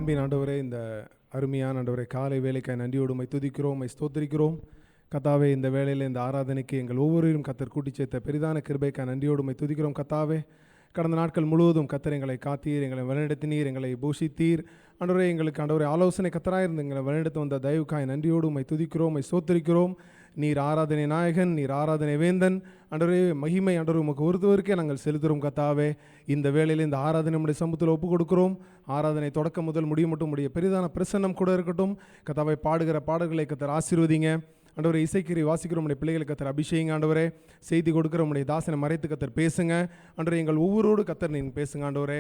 அன்பின் ஆண்டவரே, இந்த அருமையான ஆண்டவரே, காலை வேலைக்காய் நன்றியோடு உம்மை துதிக்கிறோம், உம்மை ஸ்தோத்திரிக்கிறோம். கர்த்தாவே, இந்த வேளையில் இந்த ஆராதனைக்கு எங்கள் ஒவ்வொருவரும் கர்த்தர் கூட்டி சேர்த்த பெரிதான கிருபைக்காய் நன்றியோடு உம்மை துதிக்கிறோம். கர்த்தாவே, கடந்த நாட்கள் முழுவதும் கர்த்தர் எங்களை காத்தீர், எங்களை வழிநடத்தினீர், எங்களை பூஷித்தீர். ஆண்டவரே, எங்களுக்கு ஆண்டவரே ஆலோசனை கர்த்தராயிருந்து எங்களை வழிநடத்த வந்த தயவுக்காய் நன்றியோடு உம்மை துதிக்கிறோம், உம்மை ஸ்தோத்திரிக்கிறோம். நீர் ஆராதனை நாயகன், நீர் ஆராதனை வேந்தன். ஆண்டவரே, மகிமை ஆண்டவரே உமக்கு ஒருத்தவருக்கே நாங்கள் செலுத்துகிறோம். கர்த்தாவே, இந்த வேளையில் இந்த ஆராதனை நம்முடைய சமூகத்தில் ஒப்புக் கொடுக்கிறோம். ஆராதனை தொடக்கம் முதல் முடியும் மட்டும் உடைய பெரிதான பிரசன்னம் கூட இருக்கட்டும். கர்த்தாவே, பாடுகிற பாடல்களை கர்த்தர் ஆசீர்வதிங்க. ஆண்டவரே, இசைக்கறி வாசிக்கிற உடைய பிள்ளைகளுக்கு கர்த்தர் அபிஷேகம். ஆண்டவரே, செய்தி கொடுக்கிற உடைய தாசனை மறைத்து கர்த்தர் பேசுங்க. ஆண்டவரே, எங்கள் ஒவ்வொருவரோடு கர்த்தர் நீங்கள் பேசுங்க. ஆண்டவரே,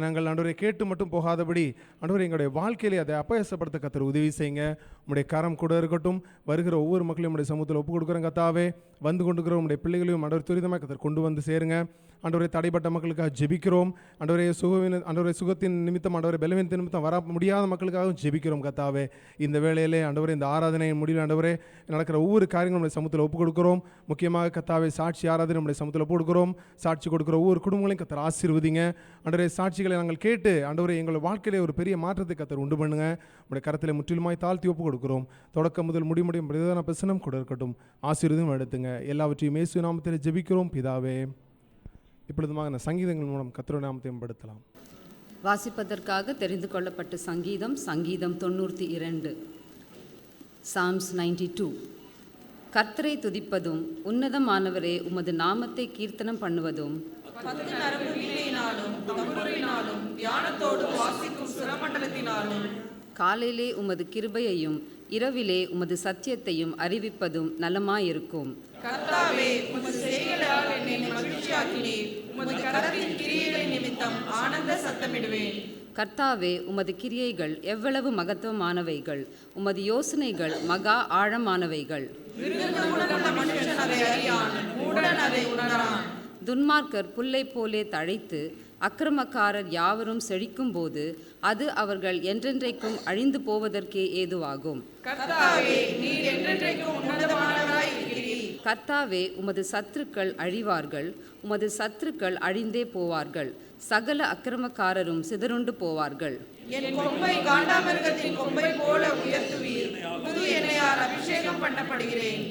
நாங்கள் ஆண்டவரை கேட்டு மட்டும் போகாதபடி ஆண்டவரே எங்களுடைய வாழ்க்கையிலே அதை அபயாசப்படுத்த கர்த்தர் உதவி செய்யுங்க. உடைய கரம் கூட இருக்கட்டும். வருகிற ஒவ்வொரு மக்களையும் உடைய சமூகத்தில் ஒப்புக் கொடுக்குறோம். கர்த்தாவே, வந்து கொண்டுக்கிற உடைய பிள்ளைகளையும் ஆண்டவர் துரிதமாக கர்த்தர் கொண்டு வந்து சேருங்க. ஆண்டவரே, தடைப்பட்ட மக்களுக்காக ஜெபிக்கிறோம். ஆண்டவரே, சுகத்தின் நிமித்தம், ஆண்டவரே பலவீனத்தின் நிமித்தம் வர முடியாத மக்களுக்காகவும் ஜெபிக்கிறோம். கர்த்தாவே, இந்த வேளையிலே ஆண்டவரே, இந்த ஆராதனையின் முடிவில் ஆண்டவரே நடக்கிற ஒவ்வொரு காரியங்களும் நம்முடைய சமூகத்தில் ஒப்புக் கொடுக்கிறோம். முக்கியமாக கர்த்தாவே, சாட்சி ஆராதனை நம்முடைய சமூகத்தில் ஒப்புக் கொடுக்கிறோம். சாட்சி கொடுக்குற ஒவ்வொரு குடும்பங்களையும் கர்த்தர் ஆசீர்வதிங்க. ஆண்டவரே, சாட்சிகளை நாங்கள் கேட்டு ஆண்டவரே எங்கள் வாழ்க்கையிலே ஒரு பெரிய மாற்றத்தை கர்த்தர் உண்டு பண்ணுங்க. உடைய கரத்தில் முற்றிலுமாய் தாழ்த்தி ஒப்புக் கொடுக்கிறோம். தொடக்கம் முதல் முடியும் பிரதான பிரசனம் கூட இருக்கட்டும். ஆசீர்வதியும் எடுத்துங்க. எல்லாவற்றையும் இயேசு நாமத்தில் ஜெபிக்கிறோம் பிதாவே. இப்பொழுதுமாக சங்கீதங்கள் மூலம் கர்த்தருடைய நாமத்தை மேம்படுத்தலாம். வாசிப்பதற்காக தெரிந்து கொள்ளப்பட்ட சங்கீதம் 92. சாம்ஸ் 92. கர்த்தரை துதிப்பதும் உன்னதமானவரே உமது நாமத்தை கீர்த்தனம் பண்ணுவதும் காலையிலே உமது கிருபையையும் இரவிலே உமது சத்தியத்தையும் அறிவிப்பதும் நலமாயிருக்கும். கர்த்தாவே, உமது செய்கைகளால் என்னை மகிழ்ச்சியாக்கினீர். உமது கரத்தின் கிரியைகளின் நிமித்தம் ஆனந்த சத்தமிடுவேன். கர்த்தாவே, உமது கிரியைகள் எவ்வளவு மகத்துவமானவைகள், உமது யோசனைகள் மகா ஆழமானவைகள். துன்மார்க்கர் புல்லை போலே தழைத்து அக்கிரமக்காரர் யாவரும் செழிக்கும் போது அது அவர்கள் என்றென்றைக்கும் அழிந்து போவதற்கே ஏதுவாகும். கர்த்தாவே, உமது சத்துருக்கள் அழிவார்கள், உமது சத்துருக்கள் அழிந்தே போவார்கள், சகல அக்கிரமக்காரரும் சிதறுண்டு போவார்கள். என் கொம்பை காண்டாமிருகத்தின் கொம்பை போல உயர்த்துவீர். புது எண்ணெயால் அபிஷேகம் பண்ணப்படுகிறேன்.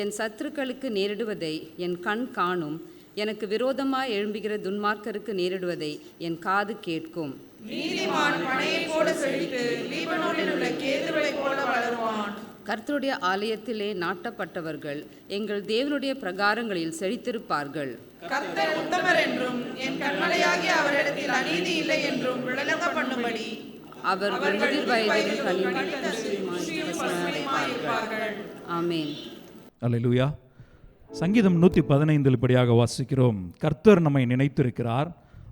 என் சத்துருக்களுக்கு நேரிடுவதை என் கண் காணும், எனக்கு விரோதமாய் எழும்புகிற துன்மார்க்கருக்கு நேரிடுவதை என் காது கேட்கும். நீதிமான் பனையைப் போல செழித்து லீபனோனில் உள்ள கேதுருவைப் போல வளருவான். கர்த்தருடைய ஆலயத்திலே நாட்டப்பட்டவர்கள் எங்கள் தேவனுடைய பிரகாரங்களில் செழித்திருப்பார்கள். கர்த்தர் உத்தமர் என்றும் என் கண்மலையாகிய அவரிடத்தில் அநீதி இல்லை என்றும் விளங்க பண்ணும்படி அவர்கள் முதிர் வயதில் ஆமென். அல்லேலூயா. சங்கீதம் 115 இப்படியாக வாசிக்கிறோம். கர்த்தர் நம்மை நினைத்திருக்கிறார்,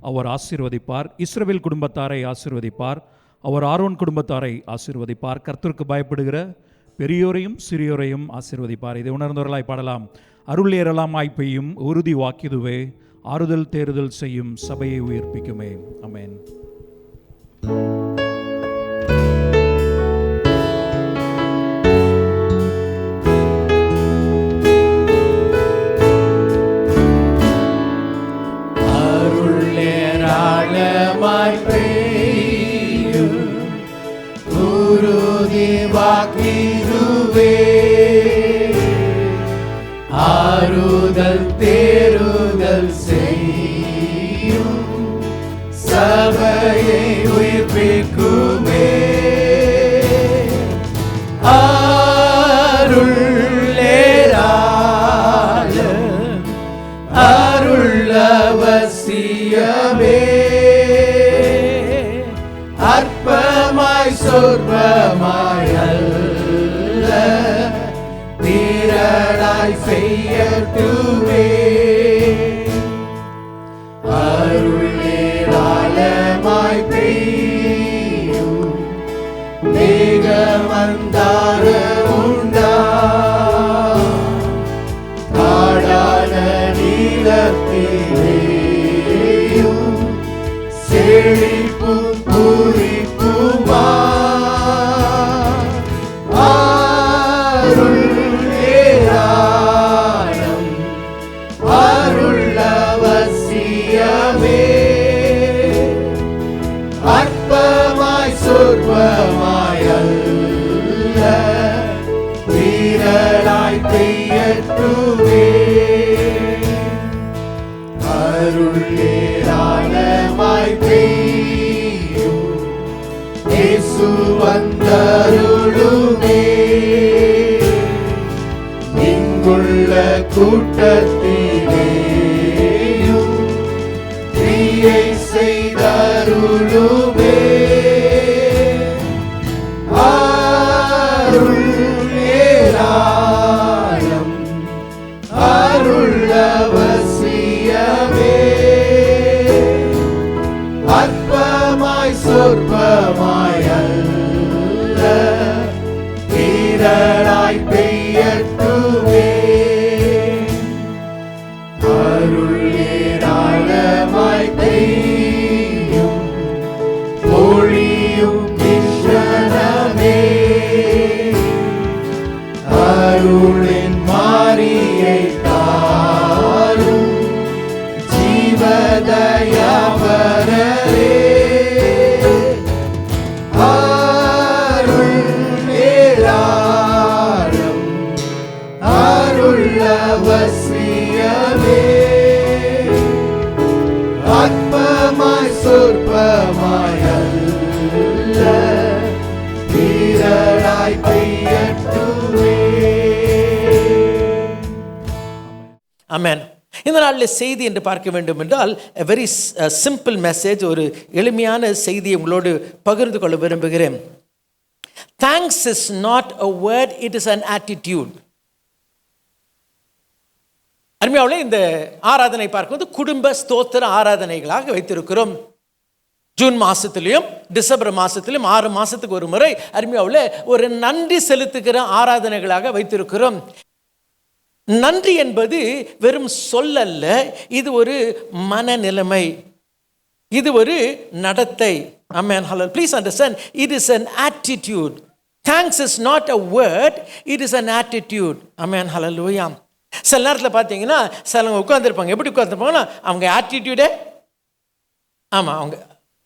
அவர் ஆசீர்வதிப்பார். இஸ்ரவேல் குடும்பத்தாரை ஆசீர்வதிப்பார், அவர் ஆரோன் குடும்பத்தாரை ஆசீர்வதிப்பார். கர்த்தருக்கு பயப்படுகிற பெரியோரையும் சிறியோரையும் ஆசீர்வதிப்பார். இதை உணர்ந்தவர்களாய் பாடலாம். அருள் ஏறலாமாய் பெய்யும் உறுதி வாக்கிதுவே, ஆறுதல் தேறுதல் செய்யும் சபையை உயிர்ப்பிக்குமே. ஆமென். ஆறுதல் தேறுதல் செய்யும் சபையை உயிர்ப்பிக்குமே. அருள் ஏராளம், அருள் அவசியமே. அற்பமாய் சொற்பமாய் அல்ல, திரளாய் செய்யட்டுமே. அருள் ஏராளமாய் பெய்யும், மேகமந்தார உண்டா, காடான நீலத்திலேயும் செழிப்பும் பூரிப்புமா. அற்பமாய் சொல் அருள் ஏராளமாய் பெய்யும் இயேசு வந்தருளுமே. இங்குள்ள கூட்டத்திலேயும் கிரியை செய்தருளுமே. அருள் ஏராளம் அருள் அவசியமே. அற்பமாய் சொற்பமாய் அல்ல ஈரனாய் பெய்யட்டுமே. அருள் ஏராளமாய் பெய்யும் பொழியும் மிஷனமே. அருளின் மாரியை தாரும் ஜீவதயாபரரே. அருள் ஏராளம் அருள் அவசியமே. அற்பமாய் சொற்பமாய் அல்ல வீரராய் பெய்யட்டுமே. ஆமென். இந்த நாளில் செய்தி என்று பார்க்க வேண்டும் என்றால் a very simple message, ஒரு எளிமையான செய்தியை உங்களோடு பகிர்ந்து கொள்ள விரும்புகிறேன். Thanks is not a word, it is an attitude. அருமையானவர்களே, இந்த ஆராதனை பார்க்கும்போது குடும்ப ஸ்தோத்திர ஆராதனைகளாக வைத்திருக்கிறோம். ஜூன் மாதத்துலேயும் டிசம்பர் மாதத்துலையும் 6 மாதத்துக்கு ஒரு முறை அருமையானவர்களே ஒரு நன்றி செலுத்துகிற ஆராதனைகளாக வைத்திருக்கிறோம். நன்றி என்பது வெறும் சொல்லல்ல, இது ஒரு மனநிலைமை, இது ஒரு நடத்தை. Amen. Hallelujah. Please understand, it is an attitude. Thanks is not a word, it is an attitude. Amen. Hallelujah. சில நேரத்தில் பார்த்தீங்கன்னா சிலவங்க உட்காந்துருப்பாங்க. எப்படி உட்காந்துருப்பாங்கன்னா அவங்க ஆட்டிடியூடே, ஆமாம், அவங்க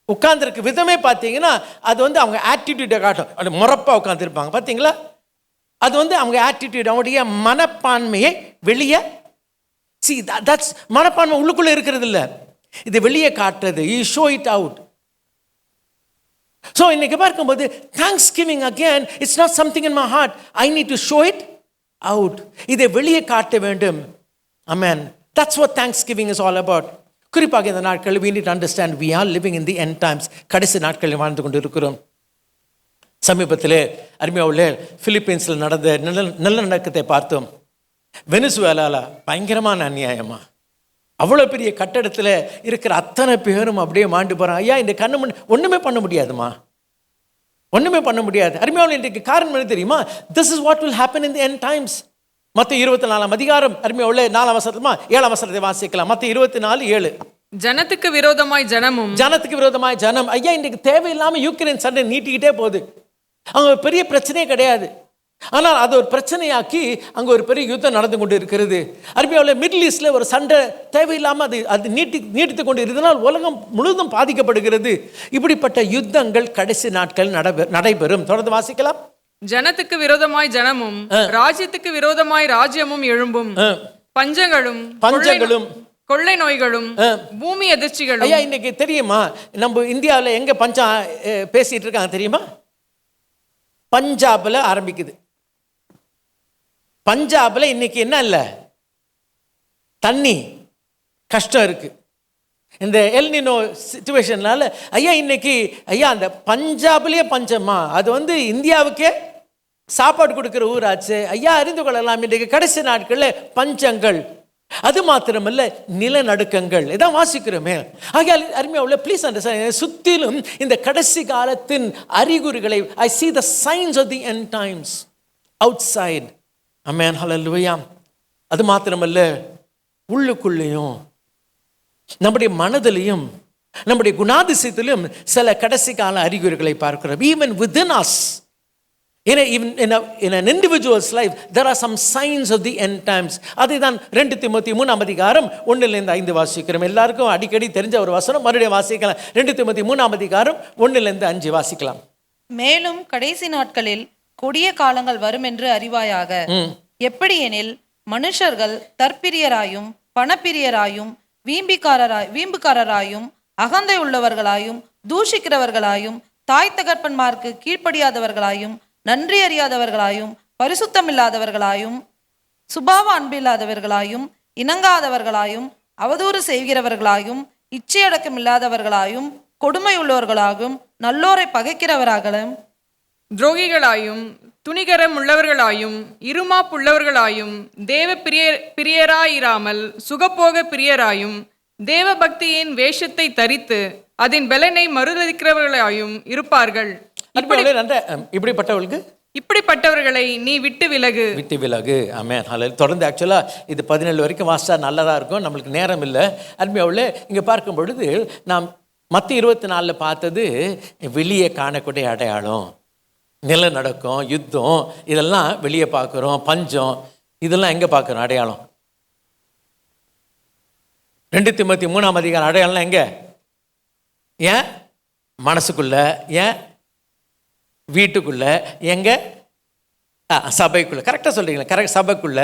உட்காந்துருக்க விதமே பார்த்தீங்கன்னா அது அவங்க ஆட்டிடியூடை காட்டும். அப்படி முறப்பாக உட்காந்துருப்பாங்க பார்த்தீங்களா? அது அவங்க ஆட்டிடியூட், அவங்களுடைய மனப்பான்மையை வெளியே தட்ஸ் மனப்பான்மை உள்ளுக்குள்ளே இருக்கிறது இல்லை, இது வெளியே காட்டுறது. You show it out. So இன்னைக்கு பார்க்கும்போது thanksgiving again it's not something in my heart, I need to show it out. இதை வெளியே காட்ட வேண்டும். Amen. That's what thanksgiving is all about. குறிப்பாக இந்த நாட்கள் we need to understand we are living in the end times. கடைசி நாட்களில் வாழ்ந்து கொண்டு இருக்கிறோம். சமீபத்திலே அருமையாவுள்ளே பிலிப்பீன்ஸில் நடந்த நிலநடுக்கத்தை பார்த்தோம். வெனிசுவேலாவில் பயங்கரமான அநியாயமா, அவ்வளோ பெரிய கட்டடத்தில் இருக்கிற அத்தனை பேரும் அப்படியே மாண்டு போகிறாங்க. ஐயா, இந்த கண்ணு ஒன்றுமே பண்ண முடியாதுமா, ஒன்றுமே பண்ண முடியாது. அருமையாவில் இன்றைக்கு காரணம் என்ன தெரியுமா? This is what will happen in the end times. மத்திய 24 அதிகாரம் அருமையாவுள்ளே 4 வசனமா 7 வசனத்தை வாசிக்கலாம். மத்திய 24:7. ஜனத்துக்கு விரோதமாய் ஜனமும், ஜனத்துக்கு விரோதமாய் ஜனம். ஐயா, இன்றைக்கு தேவையில்லாமல் யூக்ரைன் சண்டை நீட்டிக்கிட்டே போகுது. அங்கே ஒரு பெரிய பிரச்சனையே கிடையாது, ஆனால் அது ஒரு பிரச்சனையாக்கி அங்கே ஒரு பெரிய யுத்தம் நடந்து கொண்டு இருக்கிறது. அருமையாவில் மிடில் ஈஸ்டில் ஒரு சண்டை தேவையில்லாமல் அது நீட்டித்து கொண்டு இருந்தனால் உலகம் முழுவதும் பாதிக்கப்படுகிறது. இப்படிப்பட்ட யுத்தங்கள் கடைசி நாட்கள் நடைபெறும். தொடர்ந்து வாசிக்கலாம். ஜனத்துக்கு விரோதமாய் ஜனமும், ராஜ்யத்துக்கு விரோதமாய் ராஜ்யமும் எழும்பும். பஞ்சங்களும் கொள்ளை நோய்களும் பூமி எதிர்ச்சிகளும். ஐயா, இன்னைக்கு தெரியுமா நம்ம இந்தியாவில் எங்க பஞ்சம் பேசிட்டு இருக்காங்க தெரியுமா? பஞ்சாபில் ஆரம்பிக்குது. பஞ்சாபில் இன்னைக்கு என்ன இல்லை, தண்ணி கஷ்டம் இருக்கு. இந்த எல்னினோ சிச்சுவேஷன்னால ஐயா இன்னைக்கு ஐயா அந்த பஞ்சாப்லேயே பஞ்சமா, அது இந்தியாவுக்கே சாப்பாடு கொடுக்குற ஊராச்சு. ஐயா, அறிந்து கொள்ளலாம், இன்றைக்கு கடைசி நாட்களில் பஞ்சங்கள், அது மாத்திரமல்ல நிலநடுக்கங்கள், இதான் வாசிக்கிறோமே. ஆகையால் அருமையாக ப்ளீஸ் அண்டர்ஸ்டாண்ட், சுற்றிலும் இந்த கடைசி காலத்தின் அறிகுறிகளை ஐ see the signs of the end times outside. Amen. Hallelujah. அது மாத்திரமல்ல உள்ளுக்குள்ளேயும் நம்முடைய மனதிலையும் நம்முடைய குணாதிசயத்திலும் சில கடைசி கால அறிகுறிகளை பார்க்கிறோம். Even within us, in an individual's life, there are some signs of the end times. அதுதான் 2 தீமோத்தேயு 3 அதிகாரம் 1-5 வாசிக்கிறோம். எல்லாருக்கும் அடிக்கடி தெரிஞ்ச ஒரு வசனம், மறுபடியும் வாசிக்கலாம். 2 தீமோத்தேயு 3 அதிகாரம் 1-5 வாசிக்கலாம். மேலும் கடைசி நாட்களில் கொடிய காலங்கள் வரும் என்று அறிவாயாக. எப்படி எனில் மனுஷர்கள் தற்பிரியராயும் பணப்பிரியராயும் வீம்புக்காரராயும் அகந்தை உள்ளவர்களாயும் தூஷிக்கிறவர்களாயும் தாய் தகப்பன்மார்க்கு கீழ்ப்படியாதவர்களாயும் நன்றி அறியாதவர்களாயும் பரிசுத்தமில்லாதவர்களாயும் சுபாவ அன்பில்லாதவர்களாயும் இணங்காதவர்களாயும் அவதூறு செய்கிறவர்களாயும் இச்சையடக்கமில்லாதவர்களாயும் கொடுமை உள்ளவர்களாகவும் நல்லோரை பகைக்கிறவர்களாகவும் துரோகிகளாயும் துணிகரம் உள்ளவர்களாயும் இருமாப்புள்ளவர்களாயும் தேவ பிரியராயிராமல் சுகபோக பிரியராயும் தேவ பக்தியின் வேஷத்தை தரித்து அதன் பலனை மறுதலிக்கிறவர்களாயும் இருப்பார்கள். இப்படிப்பட்டவர்களை நீ விட்டு விலகு. ஆமென். தொடர்ந்து ஆக்சுவலாக இது 17 வரைக்கும் வாசிச்சா நல்லதாக இருக்கும், நம்மளுக்கு நேரம் இல்லை. அருமையாவில் இங்கே பார்க்கும் பொழுது நாம் மத்திய 24 பார்த்தது வெளியே காணக்கூடிய அடையாளம், நிலநடுக்கம், யுத்தம், இதெல்லாம் வெளியே பார்க்குறோம். பஞ்சம், இதெல்லாம் எங்கே பார்க்குறோம் அடையாளம்? 2 தீமோத்தேயு 3ஆம் அதிகாரம் அடையாளம் எங்கே? ஏன் மனசுக்குள்ள, ஏன் வீட்டுக்குள்ள, எங்க சபைக்குள்ள. கரெக்டாக சொல்றீங்களா? கரெக்ட், சபைக்குள்ள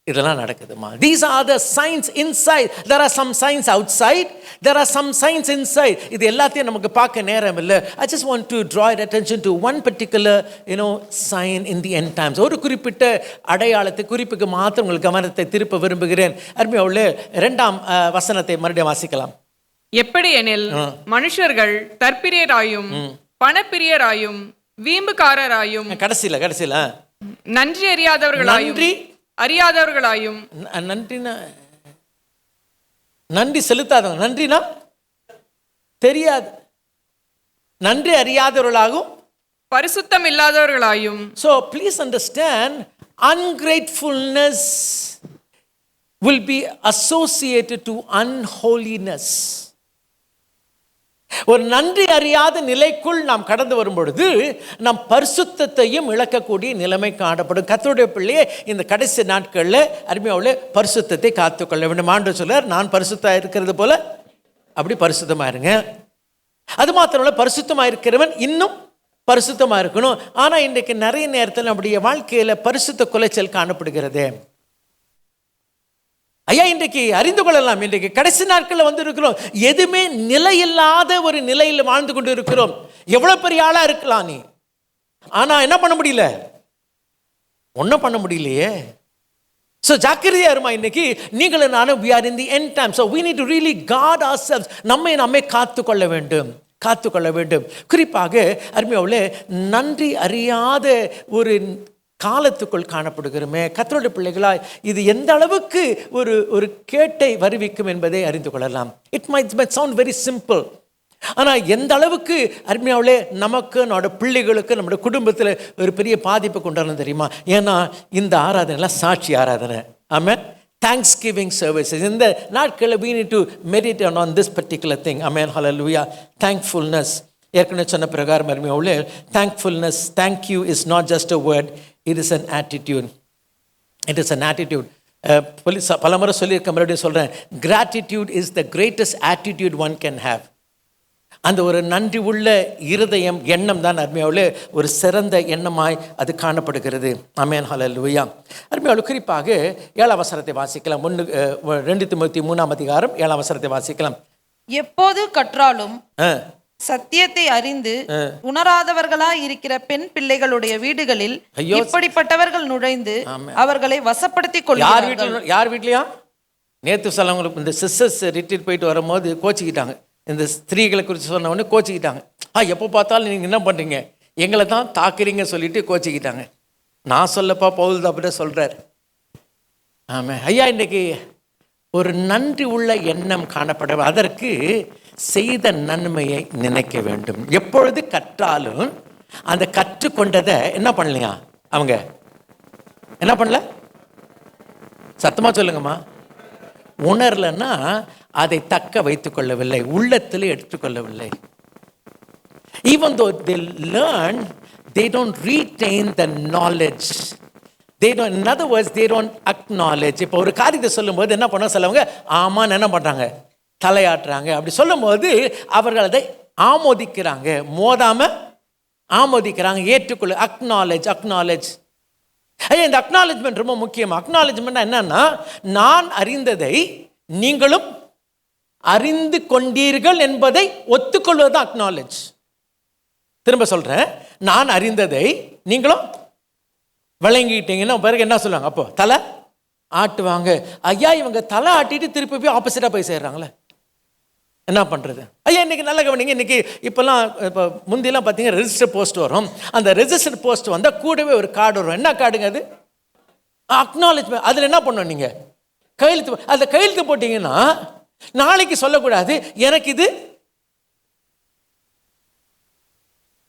இதெல்லாம் நடக்குதுமா. These are the signs inside. There are some signs outside. There are some signs inside. இது எல்லாத்தையும் நமக்கு பார்க்க நேரம் இல்லை. I just want to draw your attention to one particular sign in the end times. ஒரு குறிப்பிட்ட அடையாளத்தை குறிப்புக்கு மாத்திரம் உங்கள் கவனத்தை திருப்ப விரும்புகிறேன். அருமையாவுள்ளே 2ஆம் வசனத்தை மறுபடியும் வாசிக்கலாம். எப்படி எனில் மனுஷர்கள் தற்பிரியராயும் பணப்பிரியராயும் வீம்புக்காரராயும் கடைசியில நன்றி அறியாதவர்களாயும் நன்றி செலுத்தாதவங்க, நன்றினா தெரியாது, நன்றி அறியாதவர்களாகும் பரிசுத்தம் இல்லாதவர்களாயும். So please understand, ungratefulness will be associated to unholiness. ஒரு நன்றி அறியாத நிலைக்குள் நாம் கடந்து வரும் பொழுது நாம் பரிசுத்தத்தையும் இழக்கக்கூடிய நிலைமை காணப்படும். கர்த்தருடைய பிள்ளையே, இந்த கடைசி நாட்களில் அருமையாவுள்ள பரிசுத்தத்தை காத்துக்கொள்ள வேண்டும். ஆண்டவர் சொல்றார், நான் பரிசுத்தமாக இருக்கிறது போல அப்படி பரிசுத்தமாக இருங்க. அது மாத்திரமல்ல, பரிசுத்தமாக இருக்கிறவன் இன்னும் பரிசுத்தமாக இருக்கணும். ஆனால் இன்றைக்கு நிறைய நேரத்தில் நம்முடைய வாழ்க்கையில் பரிசுத்த குலைச்சல் காணப்படுகிறது. ஐயா, இன்றைக்கு அறிந்து கொள்ளலாம், இன்றைக்கு கடைசி நாட்களில் வந்து இருக்கிறோம். எதுவுமே நிலையில்லாத ஒரு நிலையில் வாழ்ந்து கொண்டு இருக்கிறோம். எவ்வளவு பெரிய ஆளா இருக்கலாம் நீ, ஆனா என்ன பண்ண முடியல, ஒன்றும் பண்ண முடியலையே. ஸோ ஜாக்கிரதையா இருமா. இன்னைக்கு நீங்களும் நானும் we are in the end time, so we need to really guard ourselves. நம்மை காத்துக்கொள்ள வேண்டும். குறிப்பாக அருமையாவுல நன்றி அறியாத ஒரு காலத்துக்குள் காணப்படுகிறோமே. கர்த்தருடைய பிள்ளைகளாய் இது எந்த அளவுக்கு ஒரு கேட்டை வருவிக்கும் என்பதை அறிந்து கொள்ளலாம். It might sound very simple, ஆனால் எந்த அளவுக்கு அருமையாவிலே நமக்கு, நம்மளோட பிள்ளைகளுக்கு, நம்மளோட குடும்பத்தில் ஒரு பெரிய பாதிப்பை கொண்டாடணும் தெரியுமா? ஏன்னா இந்த ஆராதனைலாம் சாட்சி ஆராதனை. ஆமென். Thanksgiving services. இந்த நாட்களில் we need to meditate on this particular thing. Amen. Hallelujah. Thankfulness. ஏற்கனவே சொன்ன பிரகாரம் அருமையாவிலே thankfulness, thank you is not just a word, it is an attitude. It is an attitude. பலமுறை சொல்லியிருக்க, மறுபடியும் சொல்கிறேன், gratitude is the greatest attitude one can have. அந்த ஒரு நன்றி உள்ள இருதயம், எண்ணம் தான் அருமையாவில் ஒரு சிறந்த எண்ணமாய் அது காணப்படுகிறது. ஆமென். ஹல்லேலூயா. அருமையாவில் குறிப்பாக 7ஆம் வசனத்தை வாசிக்கலாம். 2 தீமோத்தேயு 3ஆம் அதிகாரம் 7ஆம் வசனத்தை வாசிக்கலாம். எப்போது கற்றாலும் சத்தியத்தை அறிந்து உணராதவர்களாய் இருக்கிற பெண் பிள்ளைகளுடைய வீடுகளில் இப்படிப்பட்டவர்கள் நுழைந்து அவர்களை வசப்படுத்திக் கொள்கிறார்கள். யார் வீட்லையா? நேற்று சிலவங்களுக்கு இந்த சிஸ்டர்ஸ் ரிட்ரீட் போயிட்டு வரும்போது கோச்சிக்கிட்டாங்க. இந்த ஸ்திரீகளை குறித்து சொன்ன உடனே கோச்சிக்கிட்டாங்க. எப்போ பார்த்தாலும் நீங்கள் என்ன பண்ணுறீங்க, எங்களை தான் தாக்குறீங்க சொல்லிட்டு கோச்சிக்கிட்டாங்க. நான் சொல்லப்பா, பவுல் அப்படியே சொல்கிறார். ஆமாம் ஐயா, இன்றைக்கி ஒரு நன்றி உள்ள எண்ணம் காணப்பட, அதற்கு செய்த நன்மையை நினைக்க வேண்டும். எப்பொழுது கற்றாலும் அந்த கற்றுக்கொண்டதை என்ன பண்ணலையா, அவங்க என்ன பண்ணல, சத்தமா சொல்லுங்கம்மா, உணரலன்னா அதை தக்க வைத்துக் கொள்ளவில்லை, உள்ளத்தில் எடுத்துக்கொள்ளவில்லை. Even though they learn, they don't retain the knowledge. They don't, in other words, they don't acknowledge. இப்போ ஒரு காரியத்தை சொல்லும்போது என்ன பண்ண சிலவங்க ஆமான்னு என்ன பண்ணுறாங்க, தலையாட்டுறாங்க. அப்படி சொல்லும்போது அவர்கள் அதை ஆமோதிக்கிறாங்க, மோதாம ஆமோதிக்கிறாங்க, ஏற்றுக்கொள்ள. அக்னாலேஜ். ஐயா, இந்த அக்னாலேஜ்மெண்ட் ரொம்ப முக்கியம். அக்னாலேஜ்மெண்ட் என்னன்னா, நான் அறிந்ததை நீங்களும் அறிந்து கொண்டீர்கள் என்பதை ஒத்துக்கொள்வது அக்னாலேஜ். திரும்ப சொல்றேன், நான் அறிந்ததை நீங்களும் விளங்கிட்டீங்கன்னா பிறகு என்ன சொல்லுவாங்க? அப்போ தலை ஆட்டுவாங்க. ஐயா இவங்க தலை ஆட்டிட்டு திருப்பி போய் ஆப்போசிட்டாக போய் சேர்றாங்களே, என்ன பண்ணுறது? ஐயா இன்றைக்கி நல்ல கவனிங்க. இன்றைக்கி இப்போ முந்திலாம் பார்த்தீங்கன்னா ரெஜிஸ்டர் போஸ்ட் வரும். அந்த ரெஜிஸ்டர் போஸ்ட் வந்தால் கூடவே ஒரு கார்டு வரும். என்ன கார்டுங்க அது? அக்னாலேஜ்மெண்ட். அதில் என்ன பண்ணணும்? நீங்கள் கையெழுத்து, அதில் கையெழுத்து போட்டிங்கன்னா நாளைக்கு சொல்லக்கூடாது எனக்கு இது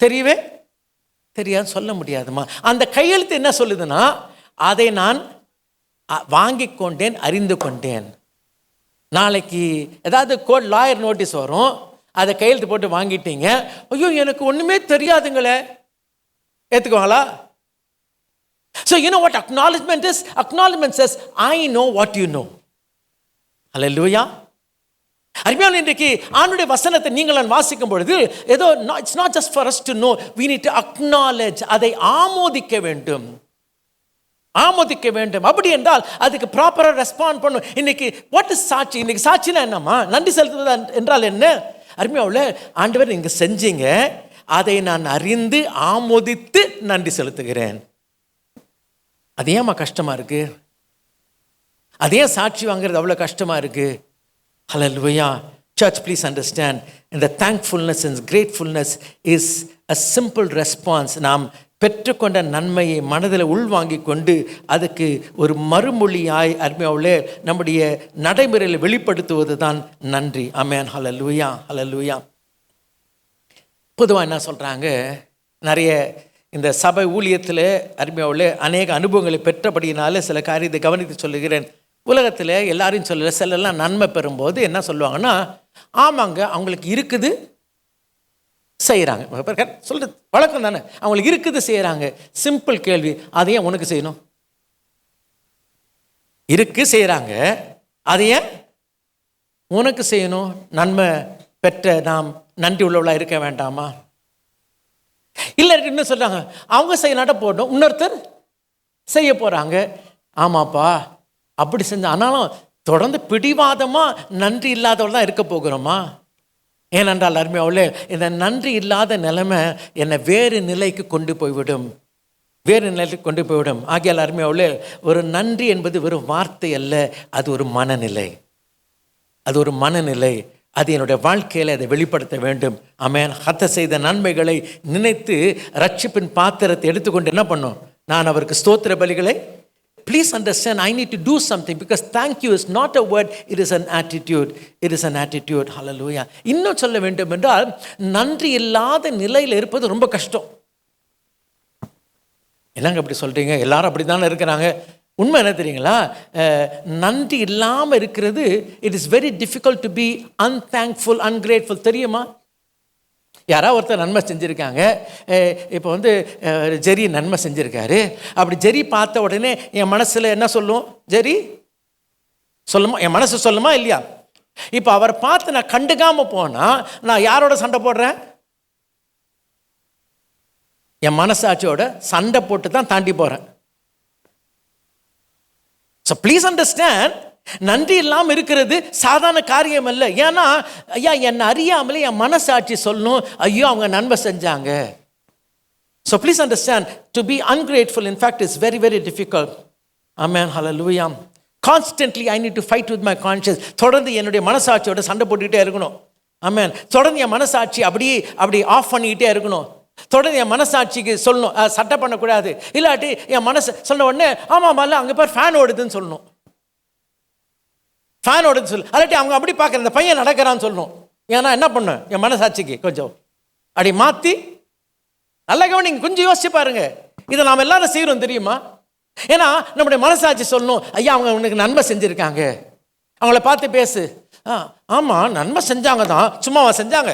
தெரியவே தெரியாது, சொல்ல முடியாதுமா. அந்த கையெழுத்து என்ன சொல்லுதுன்னா, அதை நான் வாங்கி கொண்டேன், அறிந்து கொண்டேன். நாளைக்கு ஏதாவது கோர்ட் லாயர் நோட்டீஸ் வரும், அதை கையெழுத்து போட்டு வாங்கிட்டீங்க, ஐயோ எனக்கு ஒன்றுமே தெரியாதுங்களே, ஏற்றுக்குவாங்களா? So you know what acknowledgement is? Acknowledgement says, I know what you know. Hallelujah. அருமையான இன்றைக்கு ஆண்டுடைய வசனத்தை நீங்கள் நான் வாசிக்கும் பொழுது ஏதோ it's not just for us to know, we need to acknowledge. அதை ஆமோதிக்க வேண்டும், ஆமோதிக்க வேண்டும். அப்படி என்றால் அதுக்கு ப்ராப்பராக ரெஸ்பாண்ட் பண்ணும். இன்னைக்கு வாட் இஸ் சாட்சி? இன்னைக்கு சாட்சினா என்னம்மா? நன்றி செலுத்துவது என்றால் என்ன? அருமையாவில் ஆண்டவர் நீங்கள் செஞ்சீங்க, அதை நான் அறிந்து ஆமோதித்து நன்றி செலுத்துகிறேன். அது ஏம்மா கஷ்டமாக இருக்கு? அதே சாட்சி வாங்குறது அவ்வளோ கஷ்டமாக இருக்கு? Hallelujah. Church, please understand, and the thankfulness and gratefulness is a simple response. நாம் பெற்றுக்கொண்ட நன்மையை மனதில் உள்வாங்கி கொண்டு அதுக்கு ஒரு மறுமொழியாய் அருமையாவுள்ளே நம்முடைய நடைமுறையில் வெளிப்படுத்துவது தான் நன்றி. ஆமென். ஹல்லேலூயா, ஹல்லேலூயா. பொதுவாக என்ன சொல்கிறாங்க, நிறைய இந்த சபை ஊழியத்தில் அருமையாவுள்ளே அநேக அனுபவங்களை பெற்றபடியினால சில காரியத்தை கவனித்து சொல்லுகிறேன். உலகத்தில் எல்லாரையும் சொல்லல, சிலர்லாம் நன்மை பெறும்போது என்ன சொல்லுவாங்கன்னா, ஆமாங்க அவங்களுக்கு இருக்குது செய்கிறாங்க. சொல்கிறது வழக்கம் தானே, அவங்களுக்கு இருக்குது செய்கிறாங்க. சிம்பிள் கேள்வி, அதையே உனக்கு செய்யணும்? இருக்கு செய்கிறாங்க, அதையே உனக்கு செய்யணும்? நன்மை பெற்ற நாம் நன்றி உள்ளவளாக இருக்க வேண்டாமா? இல்லை இன்னும் சொல்கிறாங்க, அவங்க செய்யனாட்ட போட்டோம், இன்னொருத்தர் செய்ய போகிறாங்க. ஆமாப்பா அப்படி செஞ்ச, ஆனாலும் தொடர்ந்து பிடிவாதமாக நன்றி இல்லாதவள் தான் இருக்க போகிறோமா? ஏனென்றால் அருமையாவுள்ளே இந்த நன்றி இல்லாத நிலைமை என்னை வேறு நிலைக்கு கொண்டு போய்விடும், வேறு நிலைக்கு கொண்டு போய்விடும். ஆகியால் அருமையாவுள்ளே ஒரு நன்றி என்பது வெறும் வார்த்தை அல்ல, அது ஒரு மனநிலை, அது ஒரு மனநிலை. அது என்னுடைய வாழ்க்கையில் அதை வெளிப்படுத்த வேண்டும். ஆமென். கர்த்தர் செய்த நன்மைகளை நினைத்து ரட்சிப்பின் பாத்திரத்தை எடுத்துக்கொண்டு என்ன பண்ணும்? நான் அவருக்கு ஸ்தோத்திர பலிகளை. Please understand, I need to do something, because thank you is not a word, it is an attitude. It is an attitude. Hallelujah. இன்னும் சொல்ல வேண்டும் என்றால், நன்றி இல்லாத நிலையில் இருப்பது ரொம்ப கஷ்டம். என்னங்க அப்படி சொல்கிறீங்க? எல்லாரும் அப்படி தானே இருக்கிறாங்க. உண்மை என்ன தெரியுங்களா? நன்றி இல்லாமல் இருக்கிறது, it is very difficult to be unthankful, ungrateful. தெரியுமா? யாராவது ஒருத்தர் நன்மை செஞ்சுருக்காங்க. இப்போ ஜெரி நன்மை செஞ்சுருக்காரு. அப்படி ஜெரி பார்த்த உடனே என் மனசில் என்ன சொல்லும்? ஜெரி சொல்லுமா? என் மனசு சொல்லுமா இல்லையா? இப்போ அவர் பார்த்து நான் கண்டுக்காமல் போனால் நான் யாரோட சண்டை போடுறேன்? என் மனசாட்சியோட சண்டை போட்டு தான் தாண்டி போகிறேன். ஸோ ப்ளீஸ் அண்டர்ஸ்டாண்ட், நன்றி இல்லாமல் இருக்கிறது சாதாரண காரியம் அல்ல. ஏன்னா ஐயா என்னை அறியாமலே என் மனசாட்சி சொல்லணும், ஐயோ அவங்க நன்மை செஞ்சாங்க. So please understand, to be ungrateful in fact is very very difficult. Amen. Hallelujah. Constantly I need to fight with my conscious. தொடர்ந்து என்னுடைய மனசாட்சியோட சண்டை போட்டுக்கிட்டே இருக்கணும். ஆமென். தொடர்ந்து என் மனசாட்சி அப்படி ஆஃப் பண்ணிக்கிட்டே இருக்கணும். தொடர்ந்து என் மனசாட்சிக்கு சொல்லணும், சட்டை பண்ணக்கூடாது. இல்லாட்டி என் மனசு சொன்ன உடனே ஆமாம்ல அங்கே பேர் ஃபேன் ஓடுதுன்னு சொல்லணும், ஃபேன் ஓடுதுன்னு சொல்லு. அல்லாட்டி அவங்க அப்படி பார்க்குற இந்த பையன் நடக்கிறான்னு சொல்லணும். ஏன்னா என்ன பண்ணேன், என் மனசாட்சிக்கு கொஞ்சம் அப்படி மாற்றி. நல்ல கவனிங்க, கொஞ்சம் யோசிச்சு பாருங்க. இதை நாம் எல்லாரும் செய்கிறோம் தெரியுமா? ஏன்னா நம்முடைய மனசாட்சி சொல்லணும், ஐயா அவங்க உனக்கு நன்மை செஞ்சுருக்காங்க, அவங்கள பார்த்து பேசு. ஆமாம் நன்மை செஞ்சாங்க தான், சும்மாவா செஞ்சாங்க?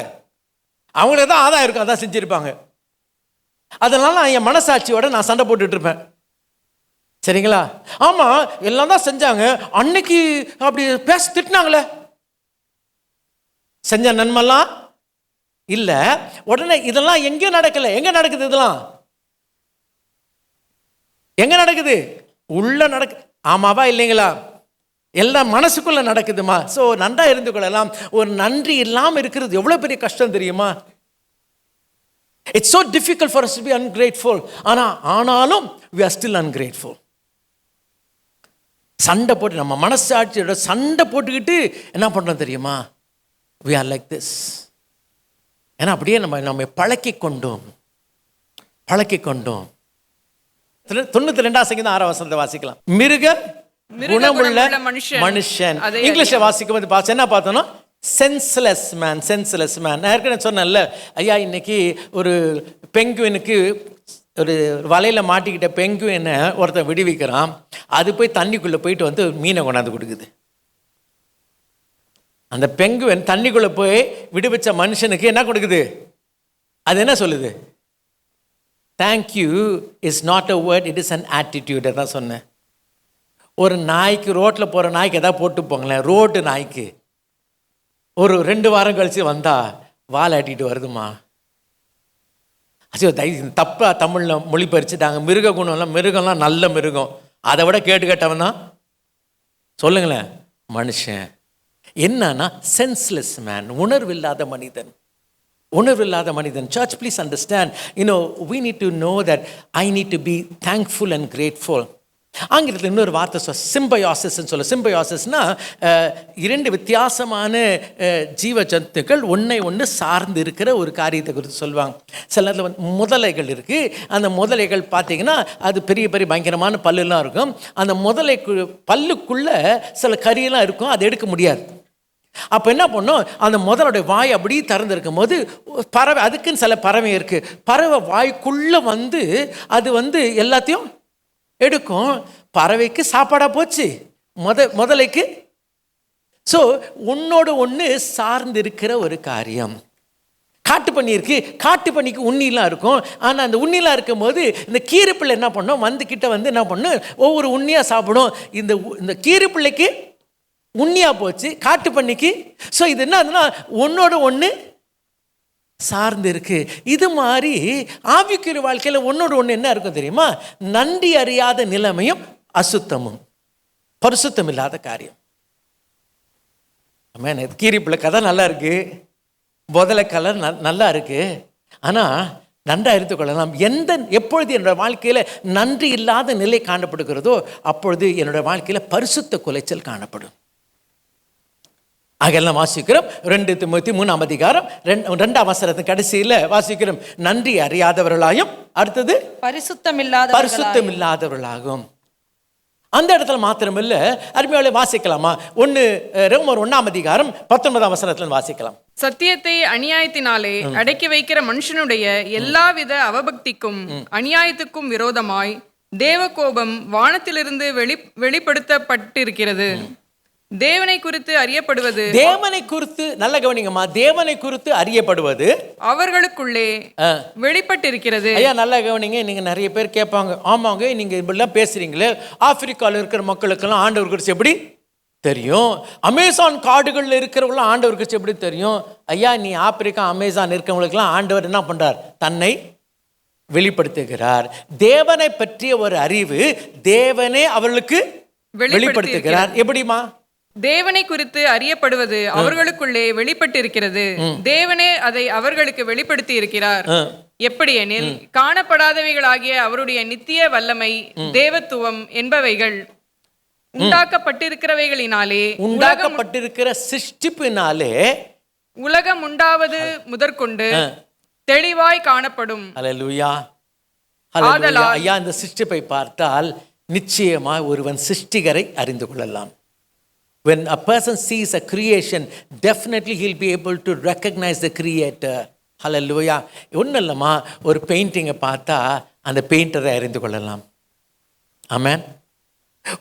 அவங்களுக்கு தான் ஆதாயம் இருக்கும், அதான் செஞ்சுருப்பாங்க. அதனால என் மனசாட்சியோட நான் சண்டை போட்டுட்டு இருப்பேன். சரிங்களா? ஆமாம் எல்லாம் தான் செஞ்சாங்க, அன்னைக்கு அப்படி பேச திட்டினாங்களே, செஞ்ச நன்மைலாம் இல்லை. உடனே இதெல்லாம் எங்கேயும் நடக்கலை. எங்கே நடக்குது? இதெல்லாம் எங்கே நடக்குது? உள்ள நடக்கு. ஆமாவா இல்லைங்களா? எல்லாம் மனசுக்குள்ள நடக்குதுமா. ஸோ நன்றா இருந்து கொள்ளலாம். ஒரு நன்றி இல்லாமல் இருக்கிறது எவ்வளோ பெரிய கஷ்டம் தெரியுமா? It's so difficult for us to be ungrateful. ஆனாலும் we are still ungrateful. சண்டை போட்டு நம்ம மனசாட்சியோட சண்டை போட்டுக்கிட்டு என்ன பண்ணுறோம் தெரியுமா? we are like this. ஏன்னா அப்படியே நம்ம பழக்கி கொண்டோம். 92 சங்கீதம் 6 வசனத்தை வாசிக்கலாம். மிருக குணமுள்ள மனுஷன். இங்கிலீஷ்ல வாசிக்கும் போது என்ன பார்த்தோம்னா சென்ஸ்லெஸ் மேன். நான் ஏற்கனவே சொன்னேன்ல, ஐயா இன்னைக்கு ஒரு பெங்குவினுக்கு ஒரு வலையில் மாட்டிக்கிட்ட பெங்குவினை ஒருத்தன் விடுவிக்கிறான். அது போய் தண்ணிக்குள்ளே போயிட்டு வந்து மீனை கொண்டாந்து கொடுக்குது. அந்த பெங்குவின் தண்ணிக்குள்ளே போய் விடுவிச்ச மனுஷனுக்கு என்ன கொடுக்குது? அது என்ன சொல்லுது? Thank you is not a word, it is an attitude. தான் சொன்னேன். ஒரு நாய்க்கு, ரோட்டில் போகிற நாய்க்கு எதாவது போட்டு போங்களேன். ரோட்டு நாய்க்கு ஒரு 2 வாரம் கழித்து வந்தால் வால் ஆட்டிட்டு வருதுமா. தப்பாக தமிழில் மொழிபெயர்த்துட்டாங்க. மிருக குணம்லாம், மிருகம்லாம் நல்ல மிருகம். அதை விட கேட்டவன் தான் சொல்லுங்களேன் மனுஷன். என்னன்னா சென்ஸ்லெஸ் மேன், உணர்வில்லாத மனிதன். Church, please understand, we need to know that I need to be thankful and grateful. ஆங்கிலத்தில் இன்னொரு வார்த்தை சிம்பயோசிஸ்ன்னு சொல்ல. சிம்பயோசிஸ்னா 2 வித்தியாசமான ஜீவ ஜந்துக்கள் ஒன்று சார்ந்து இருக்கிற ஒரு காரியத்தை குறித்து சொல்லுவாங்க. சில நேரத்தில் முதலைகள் இருக்குது. அந்த முதலைகள் பார்த்தீங்கன்னா அது பெரிய பெரிய பயங்கரமான பல்லுலாம் இருக்கும். அந்த முதலை பல்லுக்குள்ளே சில கரியெல்லாம் இருக்கும், அதை எடுக்க முடியாது. அப்போ என்ன பண்ணோம், அந்த முதலுடைய வாய் அப்படி திறந்துருக்கும் போது பறவை, அதுக்குன்னு சில பறவை இருக்குது, பறவை வாய்க்குள்ளே வந்து அது எல்லாத்தையும் எடுக்கும். பறவைக்கு சாப்பாடாக போச்சு, முதலைக்கு. ஸோ ஒன்று சார்ந்து இருக்கிற ஒரு காரியம். காட்டுப்பண்ணி இருக்கு, காட்டுப்பண்ணிக்கு உண்ணிலாம் இருக்கும். ஆனால் அந்த உண்ணிலாம் இருக்கும்போது இந்த கீரைப்பிள்ளை என்ன பண்ணோம், வந்துக்கிட்ட என்ன பண்ணும், ஒவ்வொரு உண்ணியாக சாப்பிடும். இந்த கீரைப்பிள்ளைக்கு உண்ணியாக போச்சு, காட்டுப்பண்ணிக்கு. ஸோ இது என்னதுன்னா ஒன்று சார்ந்து இருக்கு. இது மாதிரி ஆவிக்குரிய வாழ்க்கையில் ஒன்று என்ன இருக்கும் தெரியுமா? நன்றி அறியாத நிலைமையும் அசுத்தமும், பரிசுத்தம் இல்லாத காரியம். கீரிப்பிள்ளை கதை நல்லா இருக்கு, முதலை கலை நல்லா இருக்கு. ஆனால் நன்றாக இருந்து கொள்ளலாம். எப்பொழுது என்னோட வாழ்க்கையில் நன்றி இல்லாத நிலை காணப்படுகிறதோ அப்பொழுது என்னோட வாழ்க்கையில் பரிசுத்த குலைச்சல் காணப்படும். ஆகெல்லாம் வாசிக்கிறோம் 2 தீமோத்தேயு 3ஆம் அதிகாரம் 2ஆம் வசனத்தின் கடைசியில் வாசிக்கிறோம், நன்றி அறியாதவர்களாயும், அடுத்தது பரிசுத்தம் இல்லாதவர்களாகும். அந்த இடத்துல மாத்திரமில்ல, அருமையாளே வாசிக்கலாமா? ரோமர் 1ஆம் அதிகாரம் 19ஆம் வசனத்தில் வாசிக்கலாம். சத்தியத்தை அநியாயத்தினாலே அடக்கி வைக்கிற மனுஷனுடைய எல்லாவித அவபக்திக்கும் அநியாயத்துக்கும் விரோதமாய் தேவ கோபம் வானத்திலிருந்து வெளிப்படுத்தப்பட்டிருக்கிறது. தேவனை குறித்து அறியப்படுவது, தேவனை குறித்து நல்ல கவனிங்கம்மா, தேவனை குறித்து அறியப்படுவது அவர்களுக்குள்ளே வெளிப்பட்டிருக்கிறது. ஐயா நல்ல கவனிங்க. நீங்க நிறைய பேர் கேட்பாங்க, ஆமாங்க நீங்க இப்படிலாம் பேசுறீங்களே, ஆப்பிரிக்காவில் இருக்கிற மக்களுக்கெல்லாம் ஆண்டவர் குறித்து எப்படி தெரியும்? அமேசான் காடுகளில் இருக்கிறவங்களும் ஆண்டவர் குறித்து எப்படி தெரியும்? ஐயா நீ ஆப்பிரிக்கா அமேசான் இருக்கிறவங்களுக்கெல்லாம் ஆண்டவர் என்ன பண்றார்? தன்னை வெளிப்படுத்துகிறார். தேவனை பற்றிய ஒரு அறிவு தேவனே அவர்களுக்கு வெளிப்படுத்துகிறார். எப்படிமா? தேவனை குறித்து அறியப்படுவது அவர்களுக்குள்ளே வெளிப்பட்டிருக்கிறது. தேவனே அதை அவர்களுக்கு வெளிப்படுத்தி இருக்கிறார். எப்படி எனில், காணப்படாதவைகளாகிய அவருடைய நித்திய வல்லமை, தேவத்துவம் என்பவைகள் உண்டாக்கப்பட்டிருக்கிறவைகளினாலே, உண்டாக்கப்பட்டிருக்கிற சிருஷ்டிப்பினாலே, உலகம் உண்டாவது முதற்கொண்டு தெளிவாய் காணப்படும். அல்லேலூயா. ஐயா இந்த சிருஷ்டிப்பை பார்த்தால் நிச்சயமா ஒருவன் சிருஷ்டிகரை அறிந்து கொள்ளலாம். When a person sees a creation, definitely he'll be able to recognize the creator. Hallelujah. ஒன்றும் இல்லைம்மா, ஒரு பெயிண்டிங்கை பார்த்தா அந்த பெயிண்டரை அறிந்து கொள்ளலாம். ஆமென்.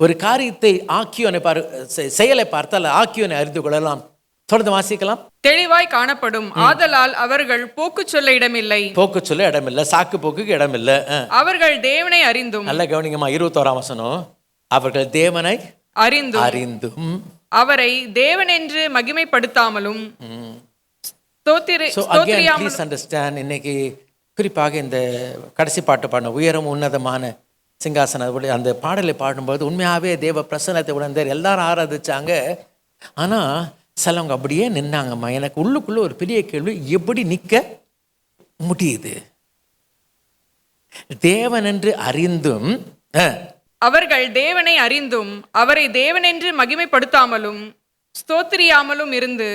ஒரு காரியத்தை செயலை பார்த்தால் ஆக்கியோனை அறிந்து கொள்ளலாம். தொடர்ந்து வாசிக்கலாம். தெளிவாய் காணப்படும். ஆதலால் அவர்கள் போக்கு சொல்ல இடமில்லை, சாக்கு போக்குக்கு இடமில்லை. அவர்கள் தேவனை அறிந்தும், நல்ல கவனிங்கம்மா 21ஆம் வசனம், அவர்கள் தேவனை அறிந்தும் அவரை தேவன் என்று மகிமைப்படுத்தாமலும் இன்னைக்கு குறிப்பாக இந்த கடைசி பாட்டு பாடின உயரம் உன்னதமான சிங்காசனம் அந்த பாடலை பாடும்போது உண்மையாகவே தேவ பிரசன்னத்தை உணர்ந்தார். எல்லாரும் ஆராதிச்சாங்க. ஆனால் சிலவங்க அப்படியே நின்னாங்கம்மா. எனக்கு உள்ளுக்குள்ளே ஒரு பெரிய கேள்வி, எப்படி நிற்க முடியுது? தேவன் என்று அறிந்தும் அவர்கள் தேவனை அறிந்தும் அவரை தேவனென்று மகிமைப்படுத்தாமலும் ஸ்தோத்திரியாமலும் இருந்து